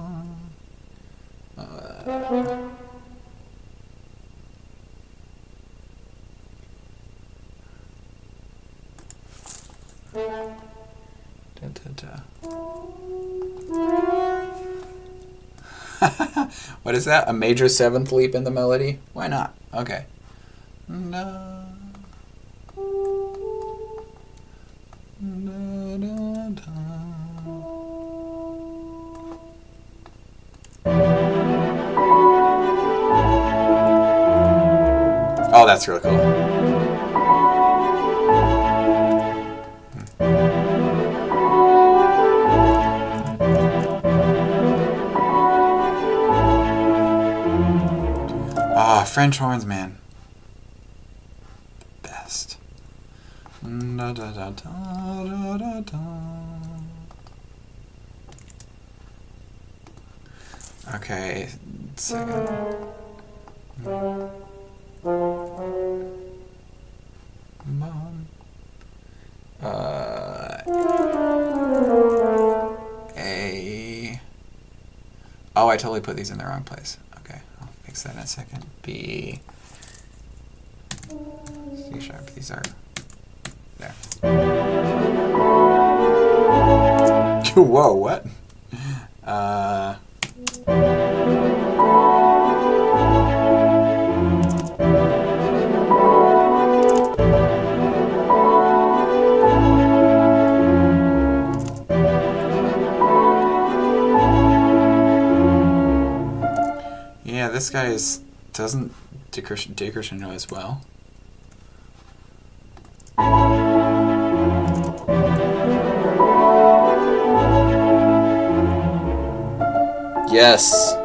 Da, da, da. What is that? A major seventh leap in the melody? Why not? Okay. No. Da, da, da. Oh, that's really cool. French horns, man. Best. Da, da, da, da, da, da, da. Okay, second. A. Oh, I totally put these in the wrong place. Okay, I'll fix that in a second. B. C sharp. These are there. Whoa, what? Yeah, this guy doesn't decursion know as well. Yes.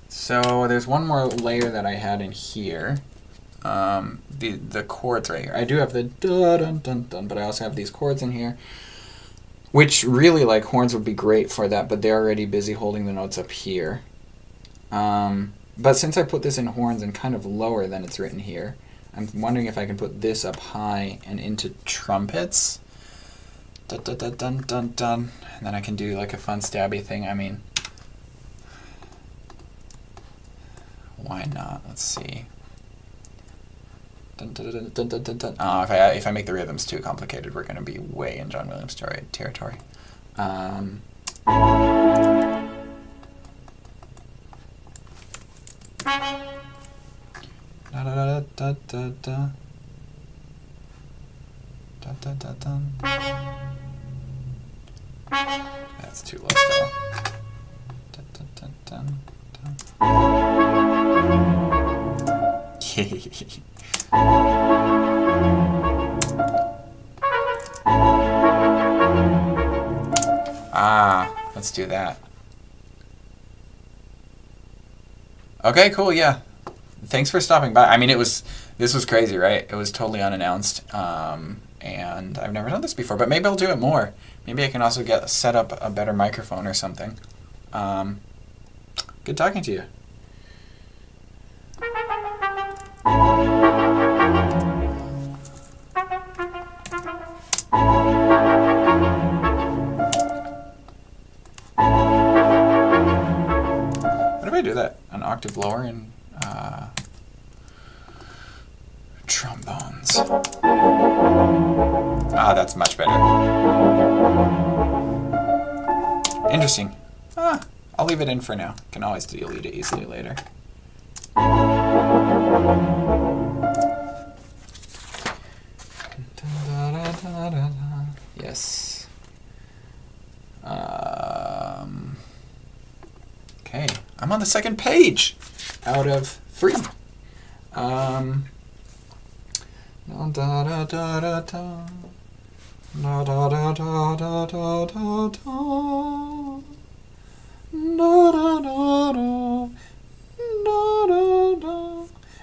So there's one more layer that I had in here. The chords right here. I do have the dun dun dun dun, but I also have these chords in here, which really, like, horns would be great for that, but they're already busy holding the notes up here. But since I put this in horns and kind of lower than it's written here, I'm wondering if I can put this up high and into trumpets. Dun dun dun dun dun dun. And then I can do like a fun stabby thing. I mean, why not? Let's see. Dun, dun, dun, dun, dun, dun, dun. Oh, if I make the rhythms too complicated, we're going to be way in John Williams territory. Da, da, da, da, da. Da, da, da, da. That's too low still. Da, da, da, da, da. Let's do that. Okay, cool, yeah. Thanks for stopping by. I mean, this was crazy, right? It was totally unannounced, and I've never done this before, but maybe I'll do it more. Maybe I can also set up a better microphone or something. Good talking to you. What if I do that an octave lower in trombones? Ah, that's much better. Interesting. I'll leave it in for now. Can always delete it easily later. Yes. Okay, I'm on the second page out of 3.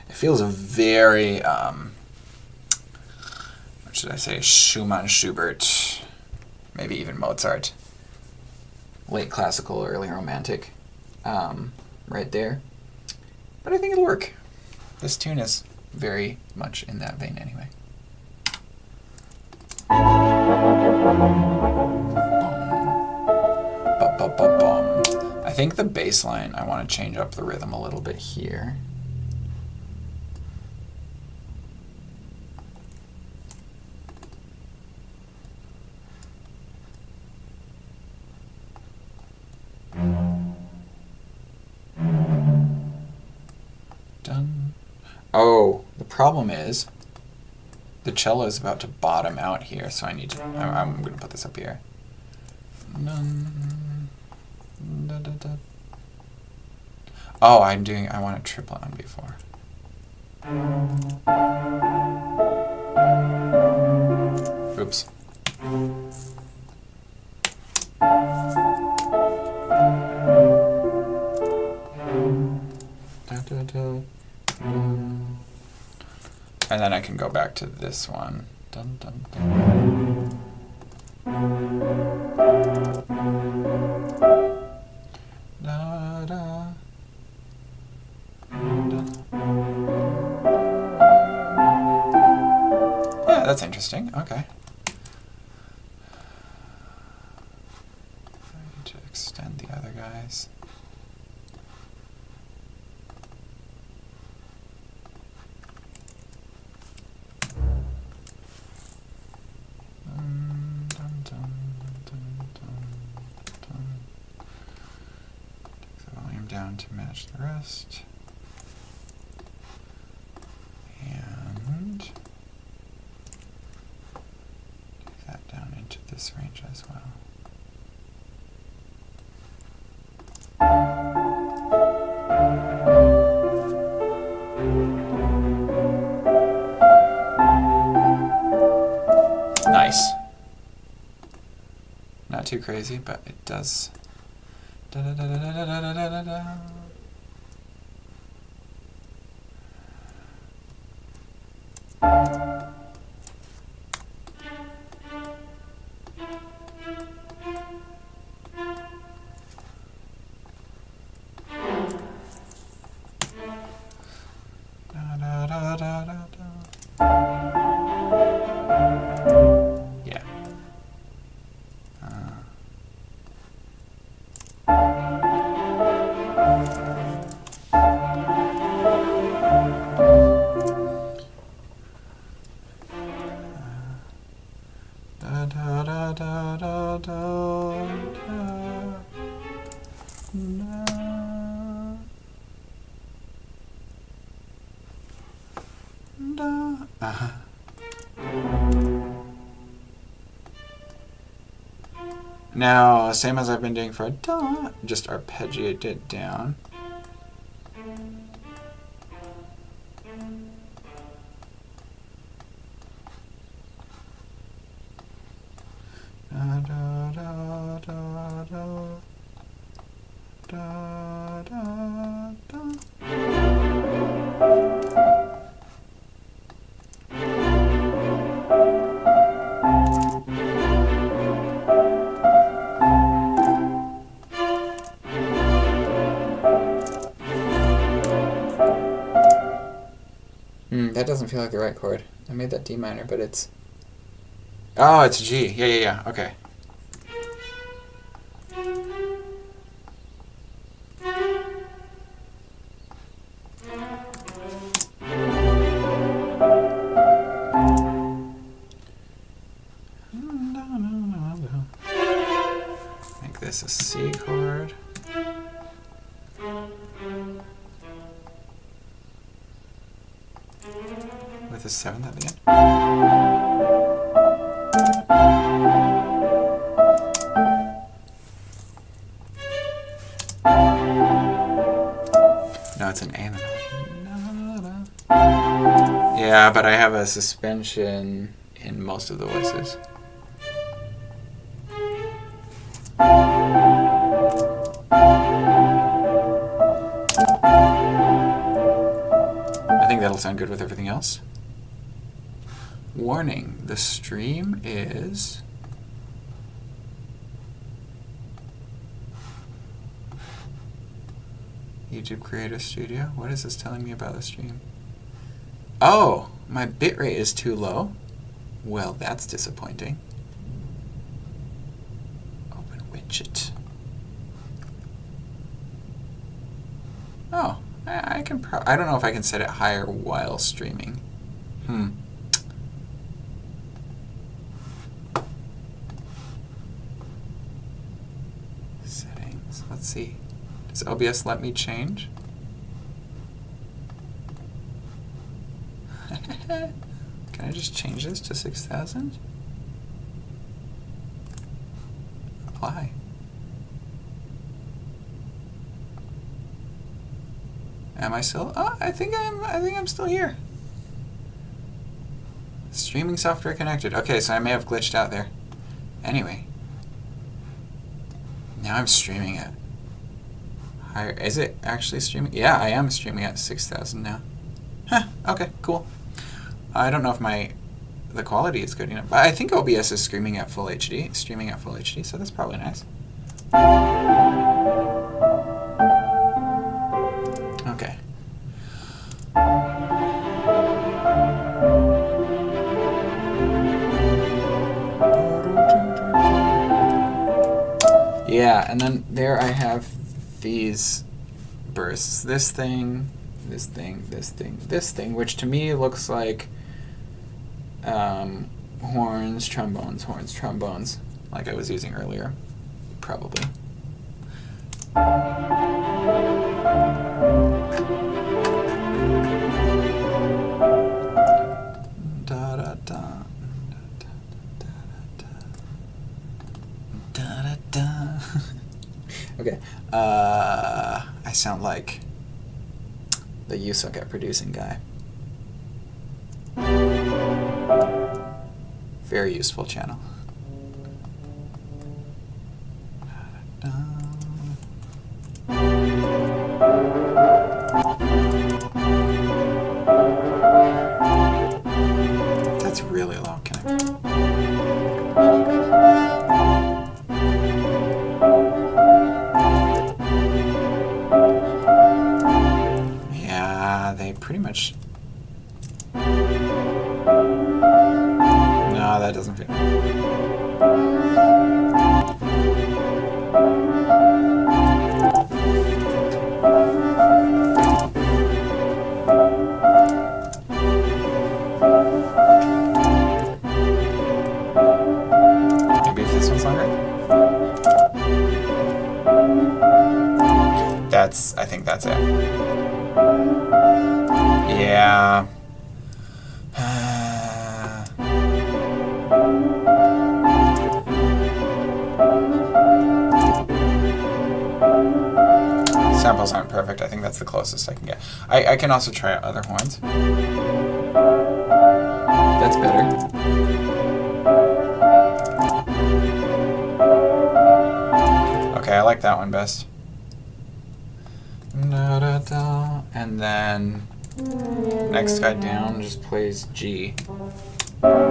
It feels very, what should I say, Schumann, Schubert, maybe even Mozart, late classical, early romantic, right there. But I think it'll work. This tune is very much in that vein anyway. I think the bass line, I want to change up the rhythm a little bit here. Done. Oh, the problem is the cello is about to bottom out here, so I need to. I'm going to put this up here. Oh, I want a triplet on before. Oops. And then I can go back to this one. Dun, dun, dun. Da, da. Yeah, that's interesting. Okay. need to extend the other guys. Take the volume down to match the rest. And take that down into this range as well. Nice. Not too crazy, but it does. Da da da da da da da da da. Yeah. Da da da da da da da. Now, same as I've been doing for a da, just arpeggiate it down. Da da da da da da da. That doesn't feel like the right chord. I made that D minor, but it's... Oh, it's G. Yeah. Okay. Make this a C chord. With a 7th at the end. No, it's an A and an A. Yeah, but I have a suspension in most of the voices. I think that'll sound good with everything else. Warning, the stream is YouTube Creator Studio. What is this telling me about the stream? Oh, my bitrate is too low. Well, that's disappointing. Open widget. Oh, I can I don't know if I can set it higher while streaming. Settings. Let's see. Does OBS let me change? Can I just change this to 6,000? Apply. Am I still? Oh, I think I'm still here. Streaming software connected. Okay, so I may have glitched out there. Anyway. Now I'm streaming at higher. Is it actually streaming? Yeah, I am streaming at 6,000 now. Huh, okay, cool. I don't know if the quality is good enough, but I think OBS is streaming at full HD, so that's probably nice. Okay. Yeah, and then there I have these bursts. This thing, this thing, this thing, this thing, which to me looks like horns, trombones, like I was using earlier, probably. Da da da. Da da da. Okay. I sound like the You Suck at Producing guy. Very useful channel. That's really low. Can I? Yeah, they pretty much. No, that doesn't fit. Maybe if this one's longer. I think that's it. Yeah. Samples aren't perfect. I think that's the closest I can get. I can also try out other horns. That's better. Okay, I like that one best. And then next guy down just plays G. And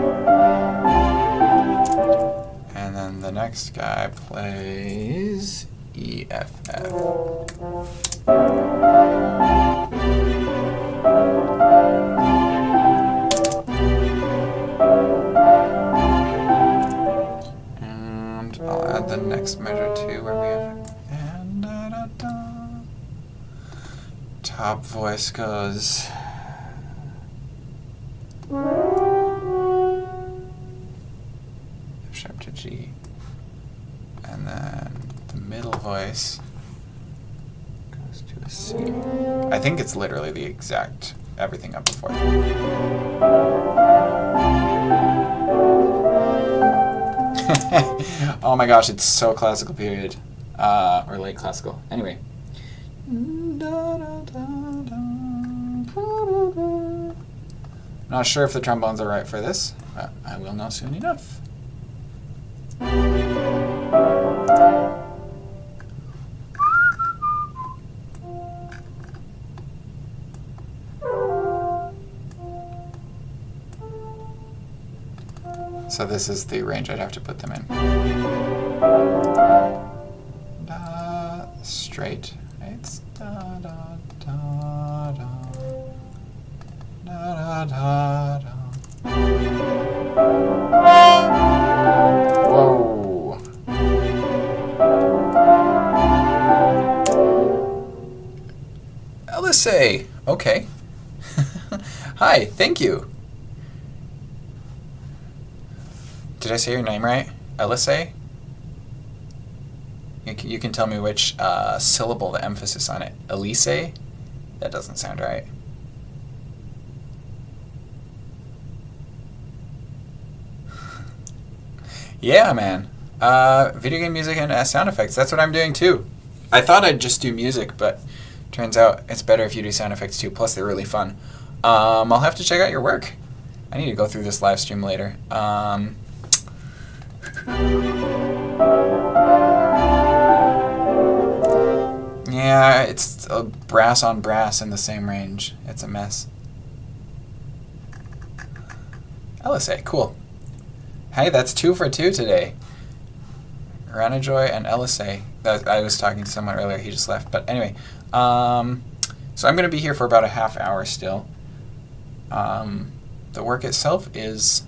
then the next guy plays E, F, F. And I'll add the next measure too, where we have and da da da. Top voice goes. F sharp to G. And then the middle voice goes to a C. I think it's literally the exact everything up before. Oh my gosh, it's so classical period. Or late classical. Anyway. Not sure if the trombones are right for this, but I will know soon enough. So this is the range I'd have to put them in. Da, straight. It's da da da da da da da. Whoa. LSA. Okay. Hi, thank you. Did I say your name right? LSA? You can tell me which syllable, the emphasis on it. Elise? That doesn't sound right. Yeah, man. Video game music and sound effects. That's what I'm doing too. I thought I'd just do music, but turns out it's better if you do sound effects too. Plus, they're really fun. I'll have to check out your work. I need to go through this live stream later. Yeah, it's brass on brass in the same range. It's a mess. LSA, cool. Hey, that's 2 for 2 today. Ranajoy and LSA. I was talking to someone earlier, he just left. But anyway, so I'm going to be here for about a half hour still. The work itself is,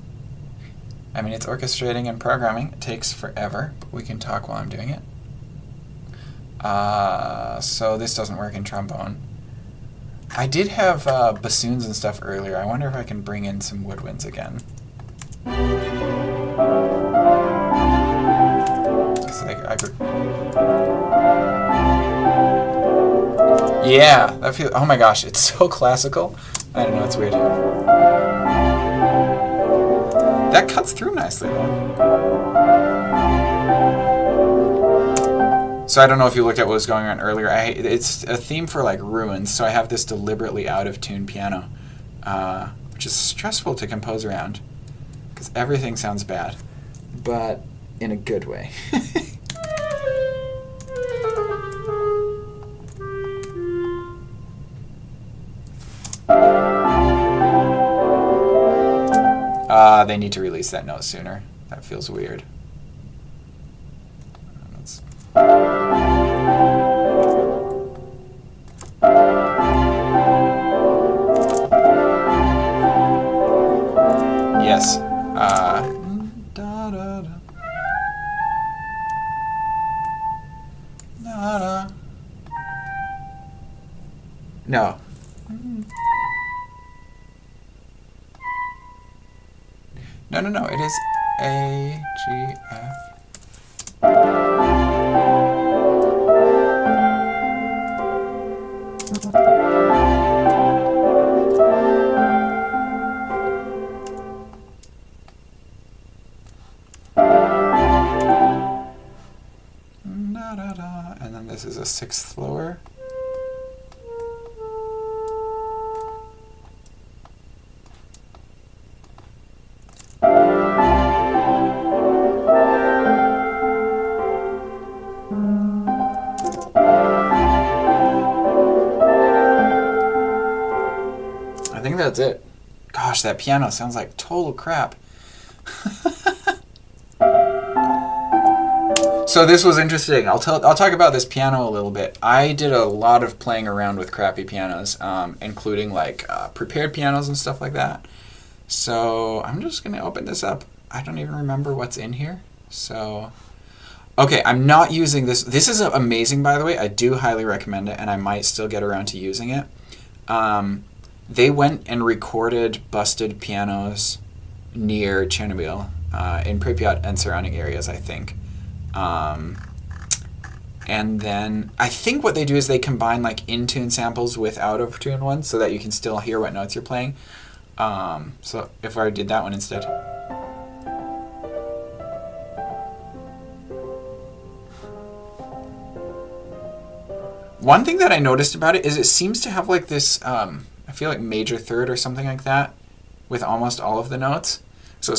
I mean, it's orchestrating and programming. It takes forever, but we can talk while I'm doing it. So this doesn't work in trombone. I did have bassoons and stuff earlier. I wonder if I can bring in some woodwinds again. So I could... Yeah, that feels... Oh my gosh, it's so classical. I don't know, it's weird. That cuts through nicely, though. So I don't know if you looked at what was going on earlier. It's a theme for like ruins, so I have this deliberately out of tune piano, which is stressful to compose around because everything sounds bad, but in a good way. They need to release that note sooner. That feels weird. Yes. Da, da, da. Da, da. No. No. It is A, G, F. And then this is a sixth lower. I think that's it. Gosh, that piano sounds like total crap. So this was interesting. I'll talk about this piano a little bit. I did a lot of playing around with crappy pianos, including like prepared pianos and stuff like that. So I'm just gonna open this up. I don't even remember what's in here. So, okay, I'm not using this. This is amazing, by the way. I do highly recommend it, and I might still get around to using it. They went and recorded busted pianos near Chernobyl, in Pripyat and surrounding areas, I think. And then I think what they do is they combine like in-tune samples with out-of-tune ones so that you can still hear what notes you're playing. So if I did that one instead. One thing that I noticed about it is it seems to have like this, I feel like major third or something like that with almost all of the notes. So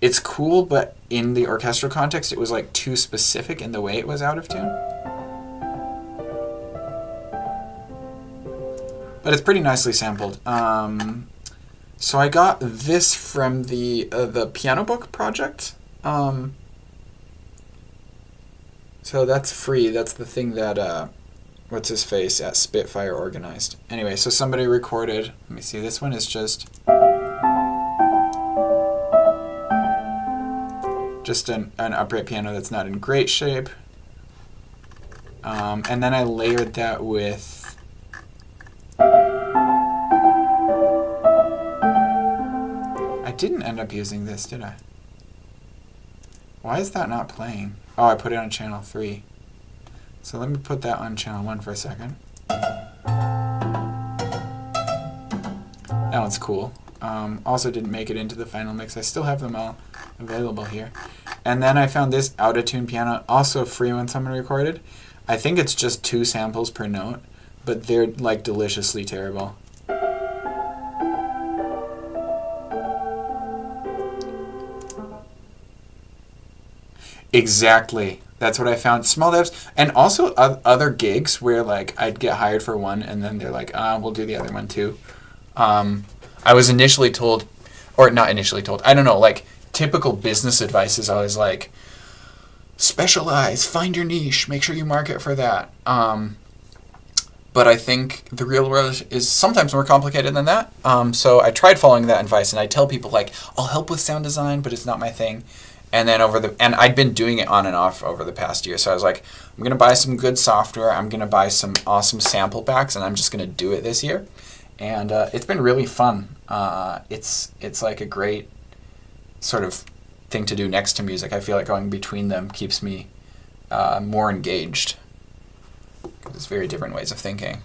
it's cool, but in the orchestral context, it was like too specific in the way it was out of tune. But it's pretty nicely sampled. So I got this from the Piano Book project. So that's free. That's the thing that what's his face at Spitfire organized. Anyway, so somebody recorded. Let me see. This one is just an upright piano that's not in great shape. And then I layered that with I didn't end up using this, did I? Why is that not playing? Oh, I put it on channel 3. So let me put that on channel 1 for a second. That one's cool. Also didn't make it into the final mix. I still have them all available here. And then I found this out-of-tune piano, also free when someone recorded. I think it's just 2 samples per note, but they're like deliciously terrible. Exactly. That's what I found. Small devs, and also other gigs where like I'd get hired for one and then they're like, we'll do the other one too. I was initially told, or not initially told, I don't know, like typical business advice is always like, specialize, find your niche, make sure you market for that. But I think the real world is sometimes more complicated than that. So I tried following that advice, and I tell people like, I'll help with sound design, but it's not my thing. And then and I'd been doing it on and off over the past year. So I was like, I'm going to buy some good software. I'm going to buy some awesome sample packs, and I'm just going to do it this year. And it's been really fun. It's like a great sort of thing to do next to music. I feel like going between them keeps me more engaged. It's very different ways of thinking.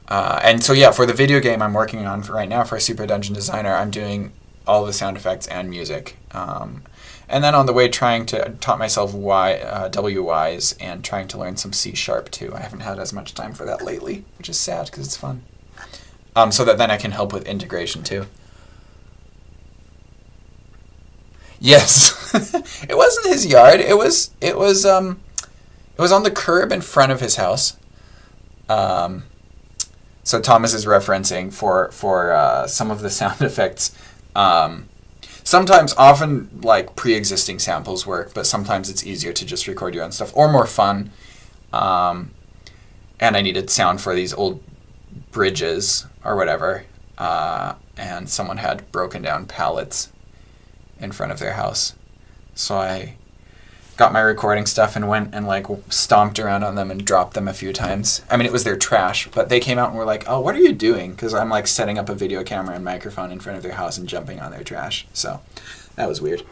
And so yeah, for the video game I'm working on right now for Super Dungeon Designer, I'm doing all the sound effects and music. And then on the way taught myself WYs and trying to learn some C# too. I haven't had as much time for that lately, which is sad because it's fun. So that then I can help with integration too. Yes. It wasn't his yard. It was on the curb in front of his house. So Thomas is referencing for some of the sound effects. Often like pre-existing samples work, but sometimes it's easier to just record your own stuff or more fun. And I needed sound for these old bridges or whatever. And someone had broken down pallets in front of their house. So I got my recording stuff and went and like stomped around on them and dropped them a few times. I mean, it was their trash, but they came out and were like, "Oh, what are you doing?" Because I'm like setting up a video camera and microphone in front of their house and jumping on their trash. So that was weird.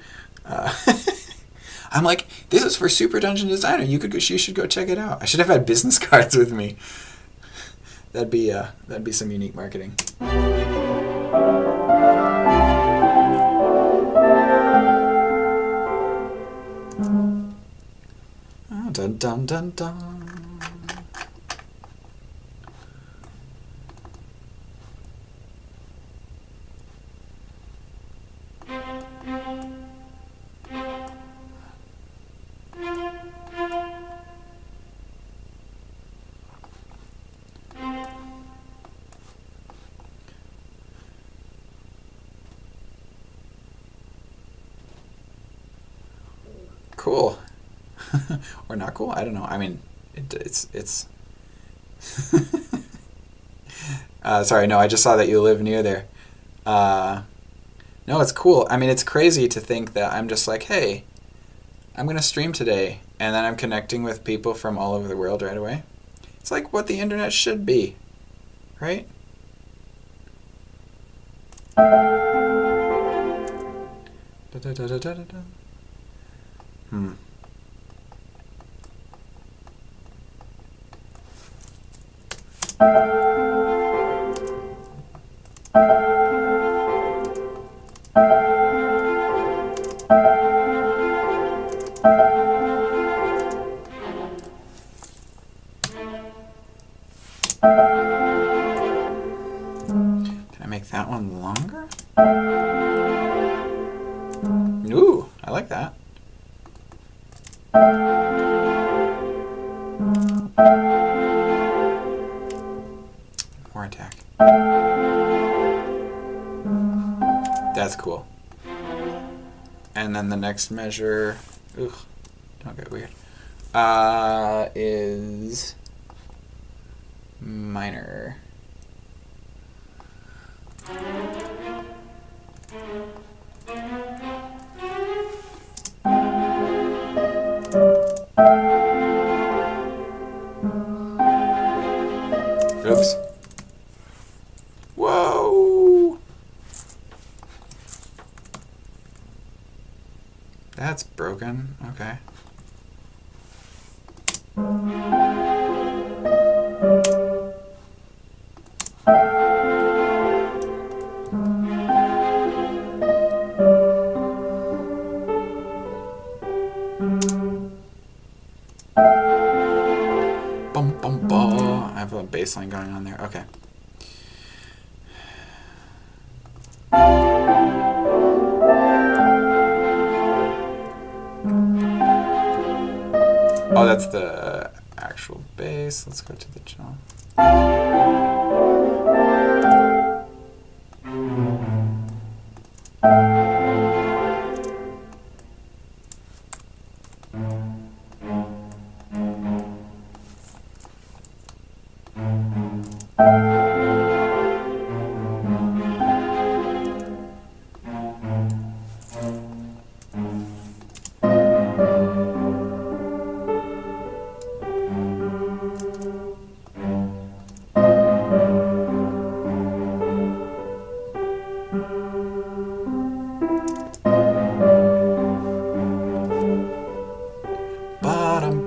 I'm like, this is for Super Dungeon Designer. You should go check it out. I should have had business cards with me. That'd be some unique marketing. Dun dun dun dun. Cool. Or not cool? I don't know. I mean, it's sorry, no, I just saw that you live near there. No, it's cool. I mean, it's crazy to think that I'm just like, hey, I'm going to stream today, and then I'm connecting with people from all over the world right away. It's like what the internet should be, right? Da, da, da, da, da, da. Can I make that one longer? Ooh, I like that. More attack. That's cool. And then the next measure, ugh, don't get weird, is minor. Oops. Whoa! That's broken. Okay. Bum bum bum. I have a bass line going on there. Okay. Oh, that's the actual bass. Let's go to the drum.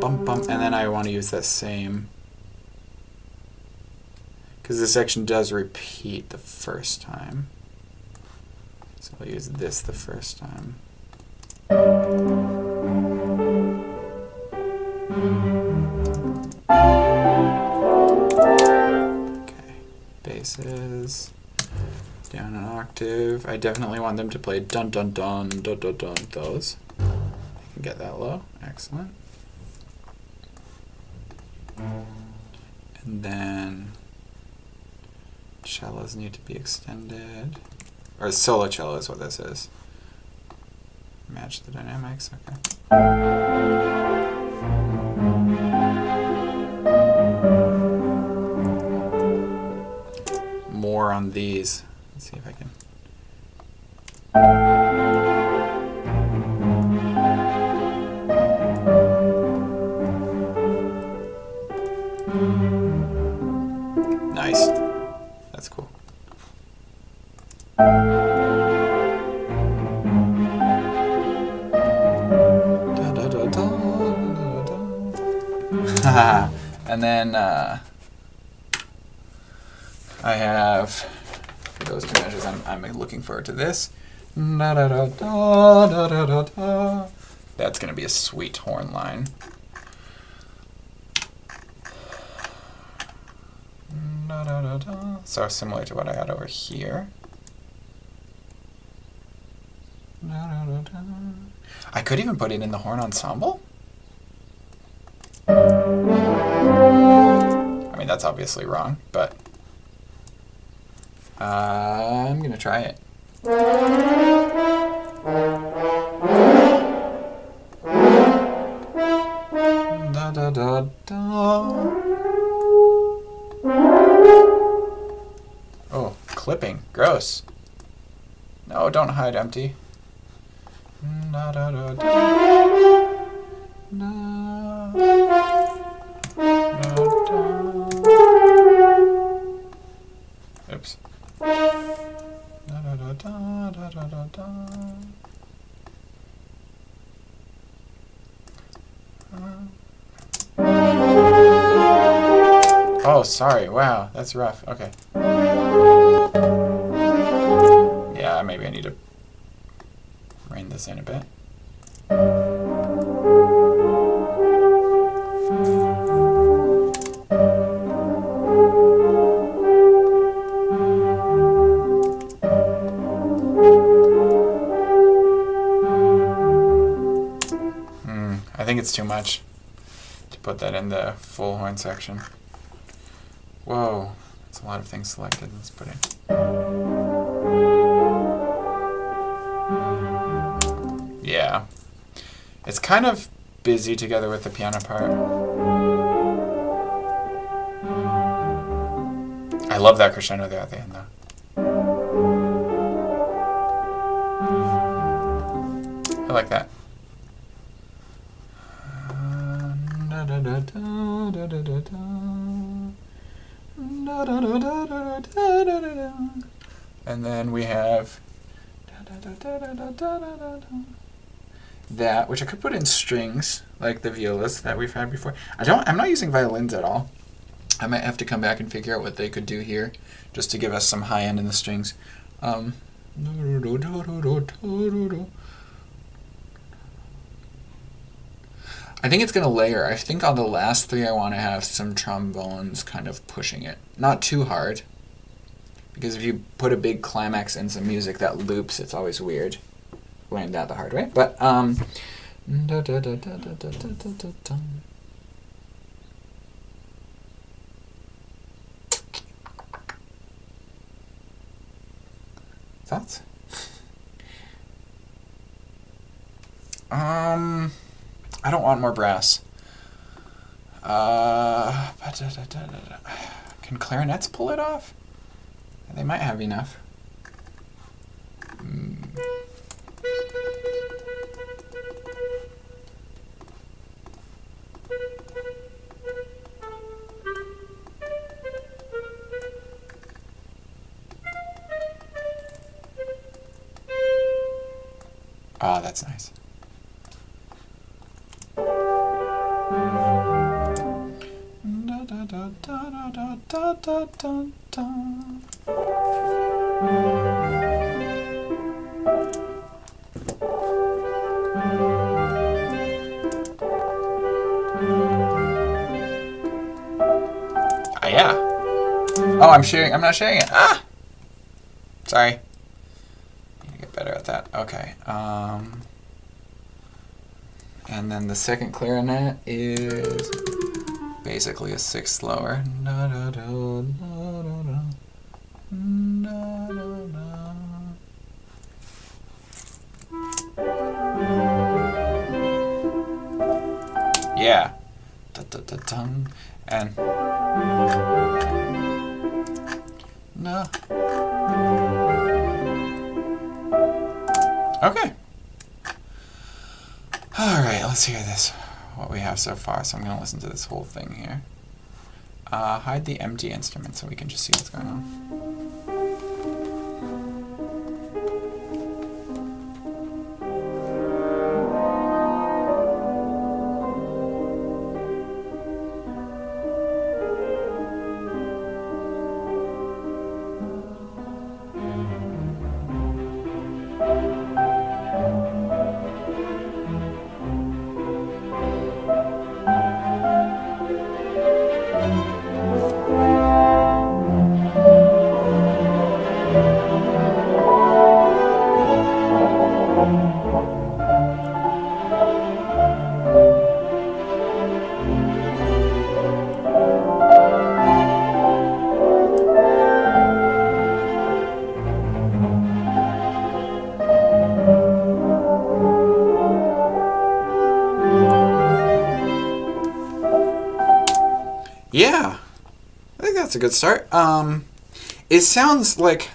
bum, bum, and then I want to use that same, because the section does repeat the first time. So I'll use this the first time. Okay, basses, down an octave. I definitely want them to play dun dun dun dun dun dun, those. I can get that low, excellent. And then cellos need to be extended. Or solo cello is what this is. Match the dynamics, okay. More on these. Let's see if I can. Nice. That's cool. And then I have, for those two measures, I'm looking forward to this. That's going to be a sweet horn line. So similar to what I had over here. I could even put it in the horn ensemble. I mean, that's obviously wrong, but I'm going to try it. Da, da, da, da. Oh, clipping. Gross. No, don't hide, empty. Da, da, da, da. Da, da, da. Oops. Da, da, da, da, da, da, da. Oh, sorry. Wow, that's rough. Okay. Yeah, maybe I need to rein this in a bit. I think it's too much to put that in the full horn section. Whoa, that's a lot of things selected. Let's put in. Yeah. It's kind of busy together with the piano part. I love that crescendo there at the end, though. I like that. And then we have that, which I could put in strings, like the violas that we've had before. I'm not using violins at all. I might have to come back and figure out what they could do here, just to give us some high end in the strings. I think it's going to layer. I think on the last three I want to have some trombones kind of pushing it. Not too hard, because if you put a big climax in some music that loops, it's always weird. Learned that the hard way. But, thoughts? I don't want more brass. Can clarinets pull it off? They might have enough. Ah, that's nice. Da, da, da, da. Ah, yeah. Oh, I'm sharing. I'm not sharing it. Ah! Sorry. Need to get better at that. Okay. And then the second clarinet is basically a sixth lower. Da, da, da, da, da, da. Da, da, da. Yeah. Da, da, da, dum. And no. Okay. All right, let's hear this. What we have so far. So I'm going to listen to this whole thing here. Hide the empty instrument so we can just see what's going on. Yeah, I think that's a good start. It sounds like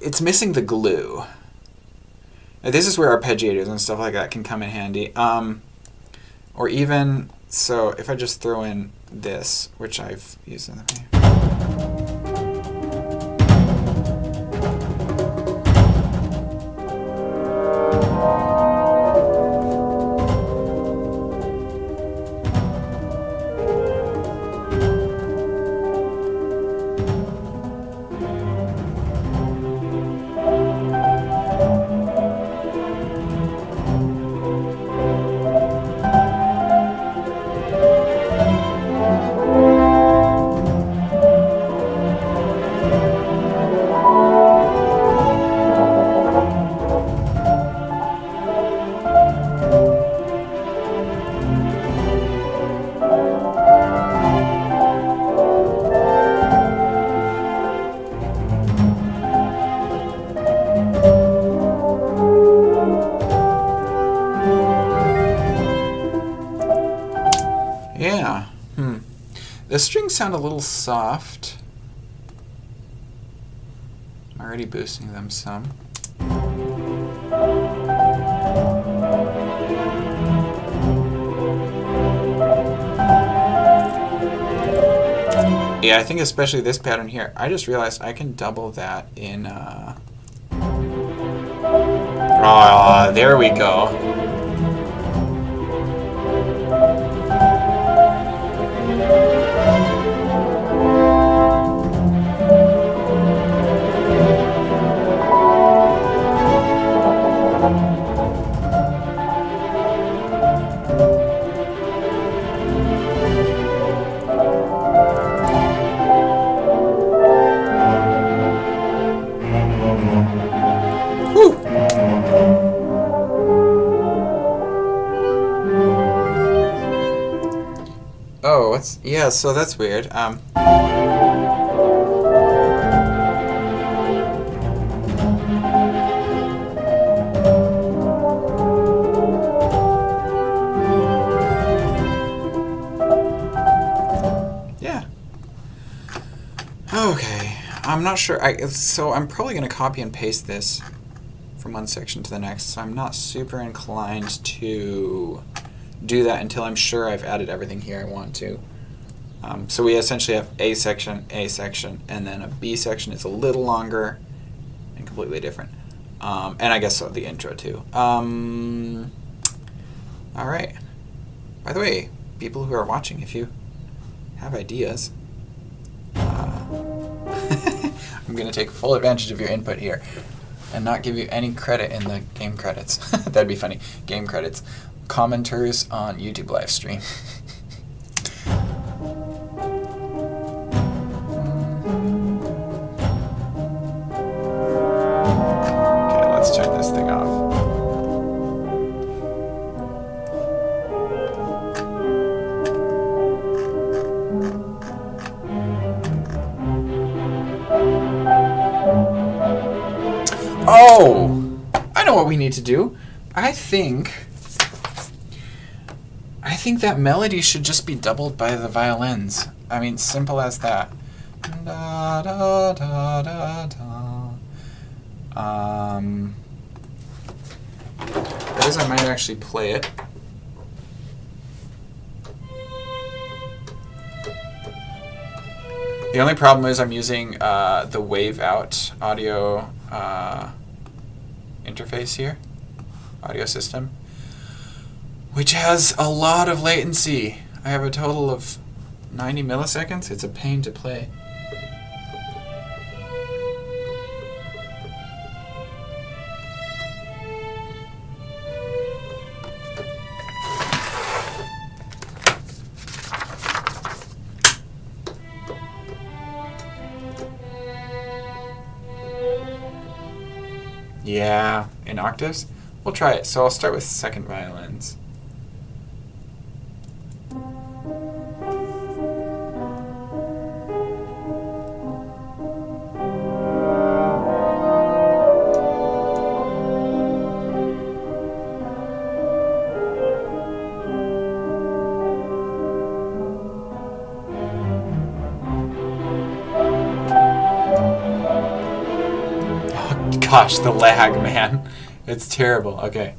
it's missing the glue. Now, this is where arpeggiators and stuff like that can come in handy. Or even, so if I just throw in this, which I've used in the... Yeah. The strings sound a little soft. I'm already boosting them some. Yeah, I think especially this pattern here. I just realized I can double that in... Oh, there we go. Oh, what's... Yeah, so that's weird. Yeah. Okay. I'm not sure. So I'm probably going to copy and paste this from one section to the next. So I'm not super inclined to do that until I'm sure I've added everything here I want to. So we essentially have A section, and then a B section is a little longer and completely different. And I guess the intro too. All right. By the way, people who are watching, if you have ideas. I'm going to take full advantage of your input here and not give you any credit in the game credits. That'd be funny. Game credits. Commenters on YouTube live stream. Okay, let's turn this thing off. Oh! I know what we need to do. I think that melody should just be doubled by the violins. I mean, simple as that. Da, da, da, da, da. That is, I might actually play it. The only problem is I'm using the wave out audio interface here, audio system, which has a lot of latency. I have a total of 90 milliseconds. It's a pain to play. Yeah, in octaves? We'll try it. So I'll start with second violins. Gosh, the lag, man. It's terrible. Okay.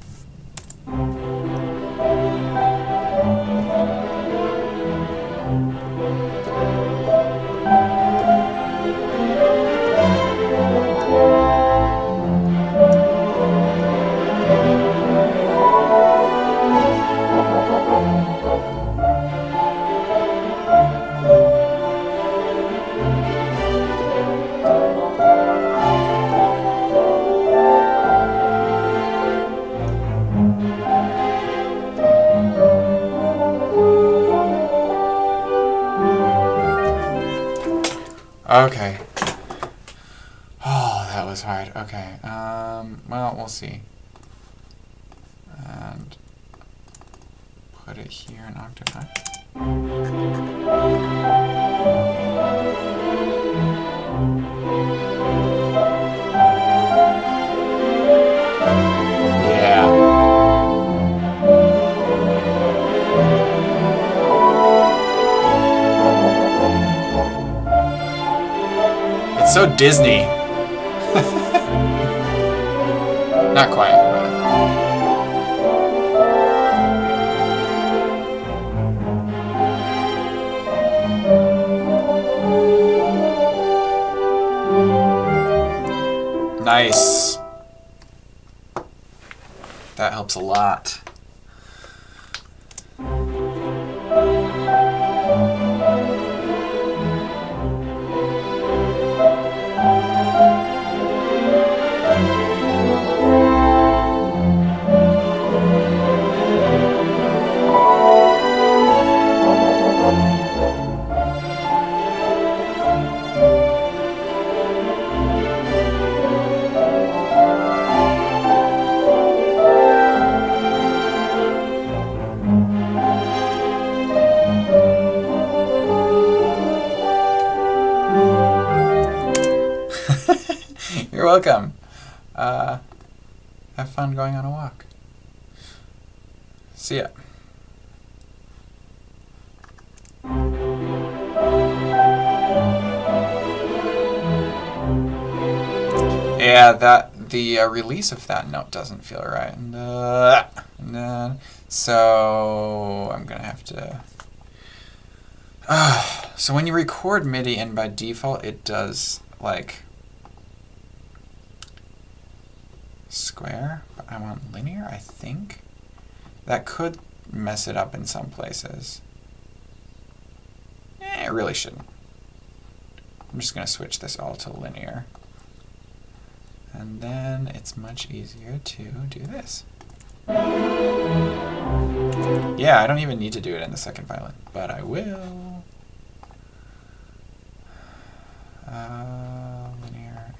Okay. Oh, that was hard. Okay. Well, we'll see. And put it here in octave high. So Disney. Not quite, but. Nice. That helps a lot. You're welcome. Have fun going on a walk. See ya. Yeah, the release of that note doesn't feel right. So I'm gonna have to. So when you record MIDI, and by default it does like square, but I want linear, I think. That could mess it up in some places. I really shouldn't. I'm just going to switch this all to linear. And then it's much easier to do this. Yeah, I don't even need to do it in the second violin, but I will. Linear.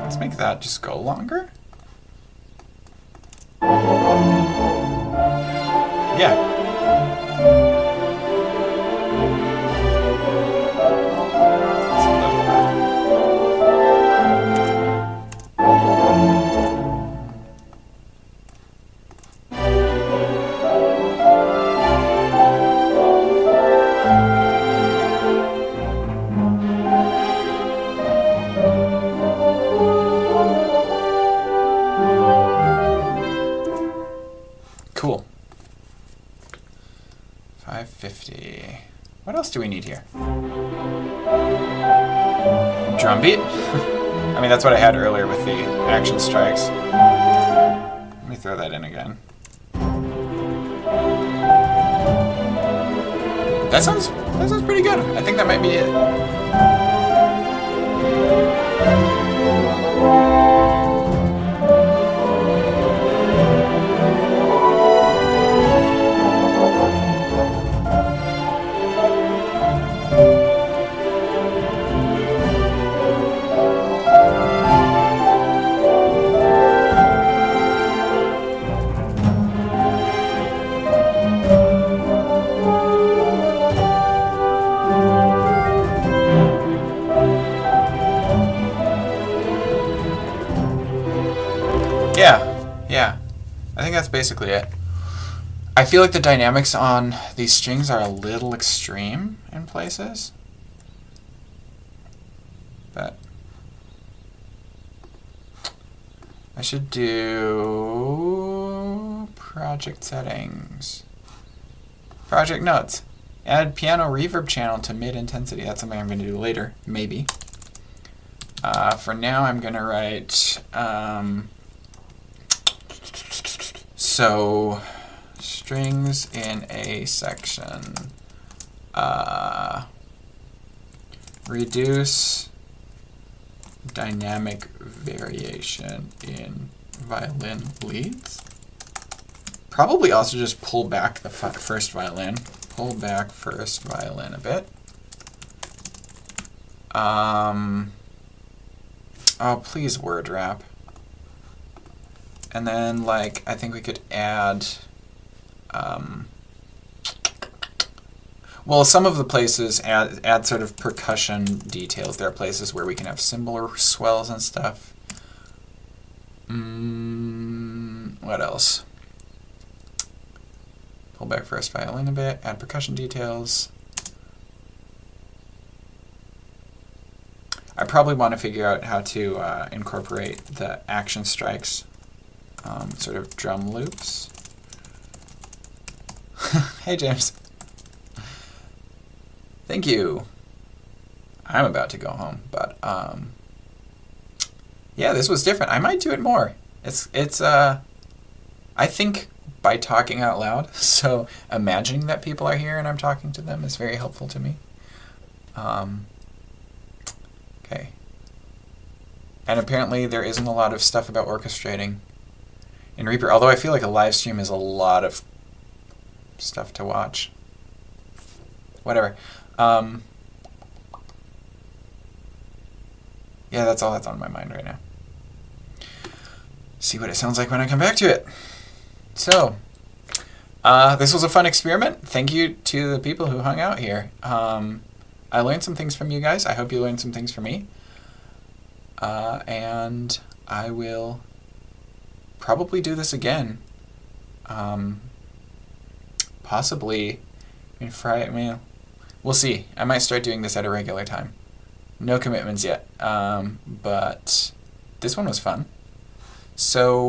Let's make that just go longer. Yeah. Cool. 550. What else do we need here? Drum beat? I mean, that's what I had earlier with the action strikes. Let me throw that in again. That sounds pretty good. I think that might be it. Yeah, I think that's basically it. I feel like the dynamics on these strings are a little extreme in places, but I should do project settings, project notes, add piano reverb channel to mid-intensity. That's something I'm going to do later, maybe. For now, I'm going to write so strings in a section, reduce dynamic variation in violin leads. Probably also just pull back the first violin. Pull back first violin a bit. Oh, please word wrap. And then, like, I think we could add, well, some of the places add sort of percussion details. There are places where we can have cymbal swells and stuff. What else? Pull back first violin a bit, add percussion details. I probably want to figure out how to incorporate the action strikes. Sort of drum loops. Hey, James. Thank you. I'm about to go home, but yeah, this was different. I might do it more. It's I think by talking out loud, so imagining that people are here and I'm talking to them is very helpful to me. Okay. And apparently there isn't a lot of stuff about orchestrating in Reaper, although I feel like a live stream is a lot of stuff to watch. Whatever. Yeah, that's all that's on my mind right now. See what it sounds like when I come back to it. So, this was a fun experiment. Thank you to the people who hung out here. I learned some things from you guys. I hope you learned some things from me. And I will probably do this again. Possibly in Friday. I mean, we'll see. I might start doing this at a regular time. No commitments yet. But this one was fun. So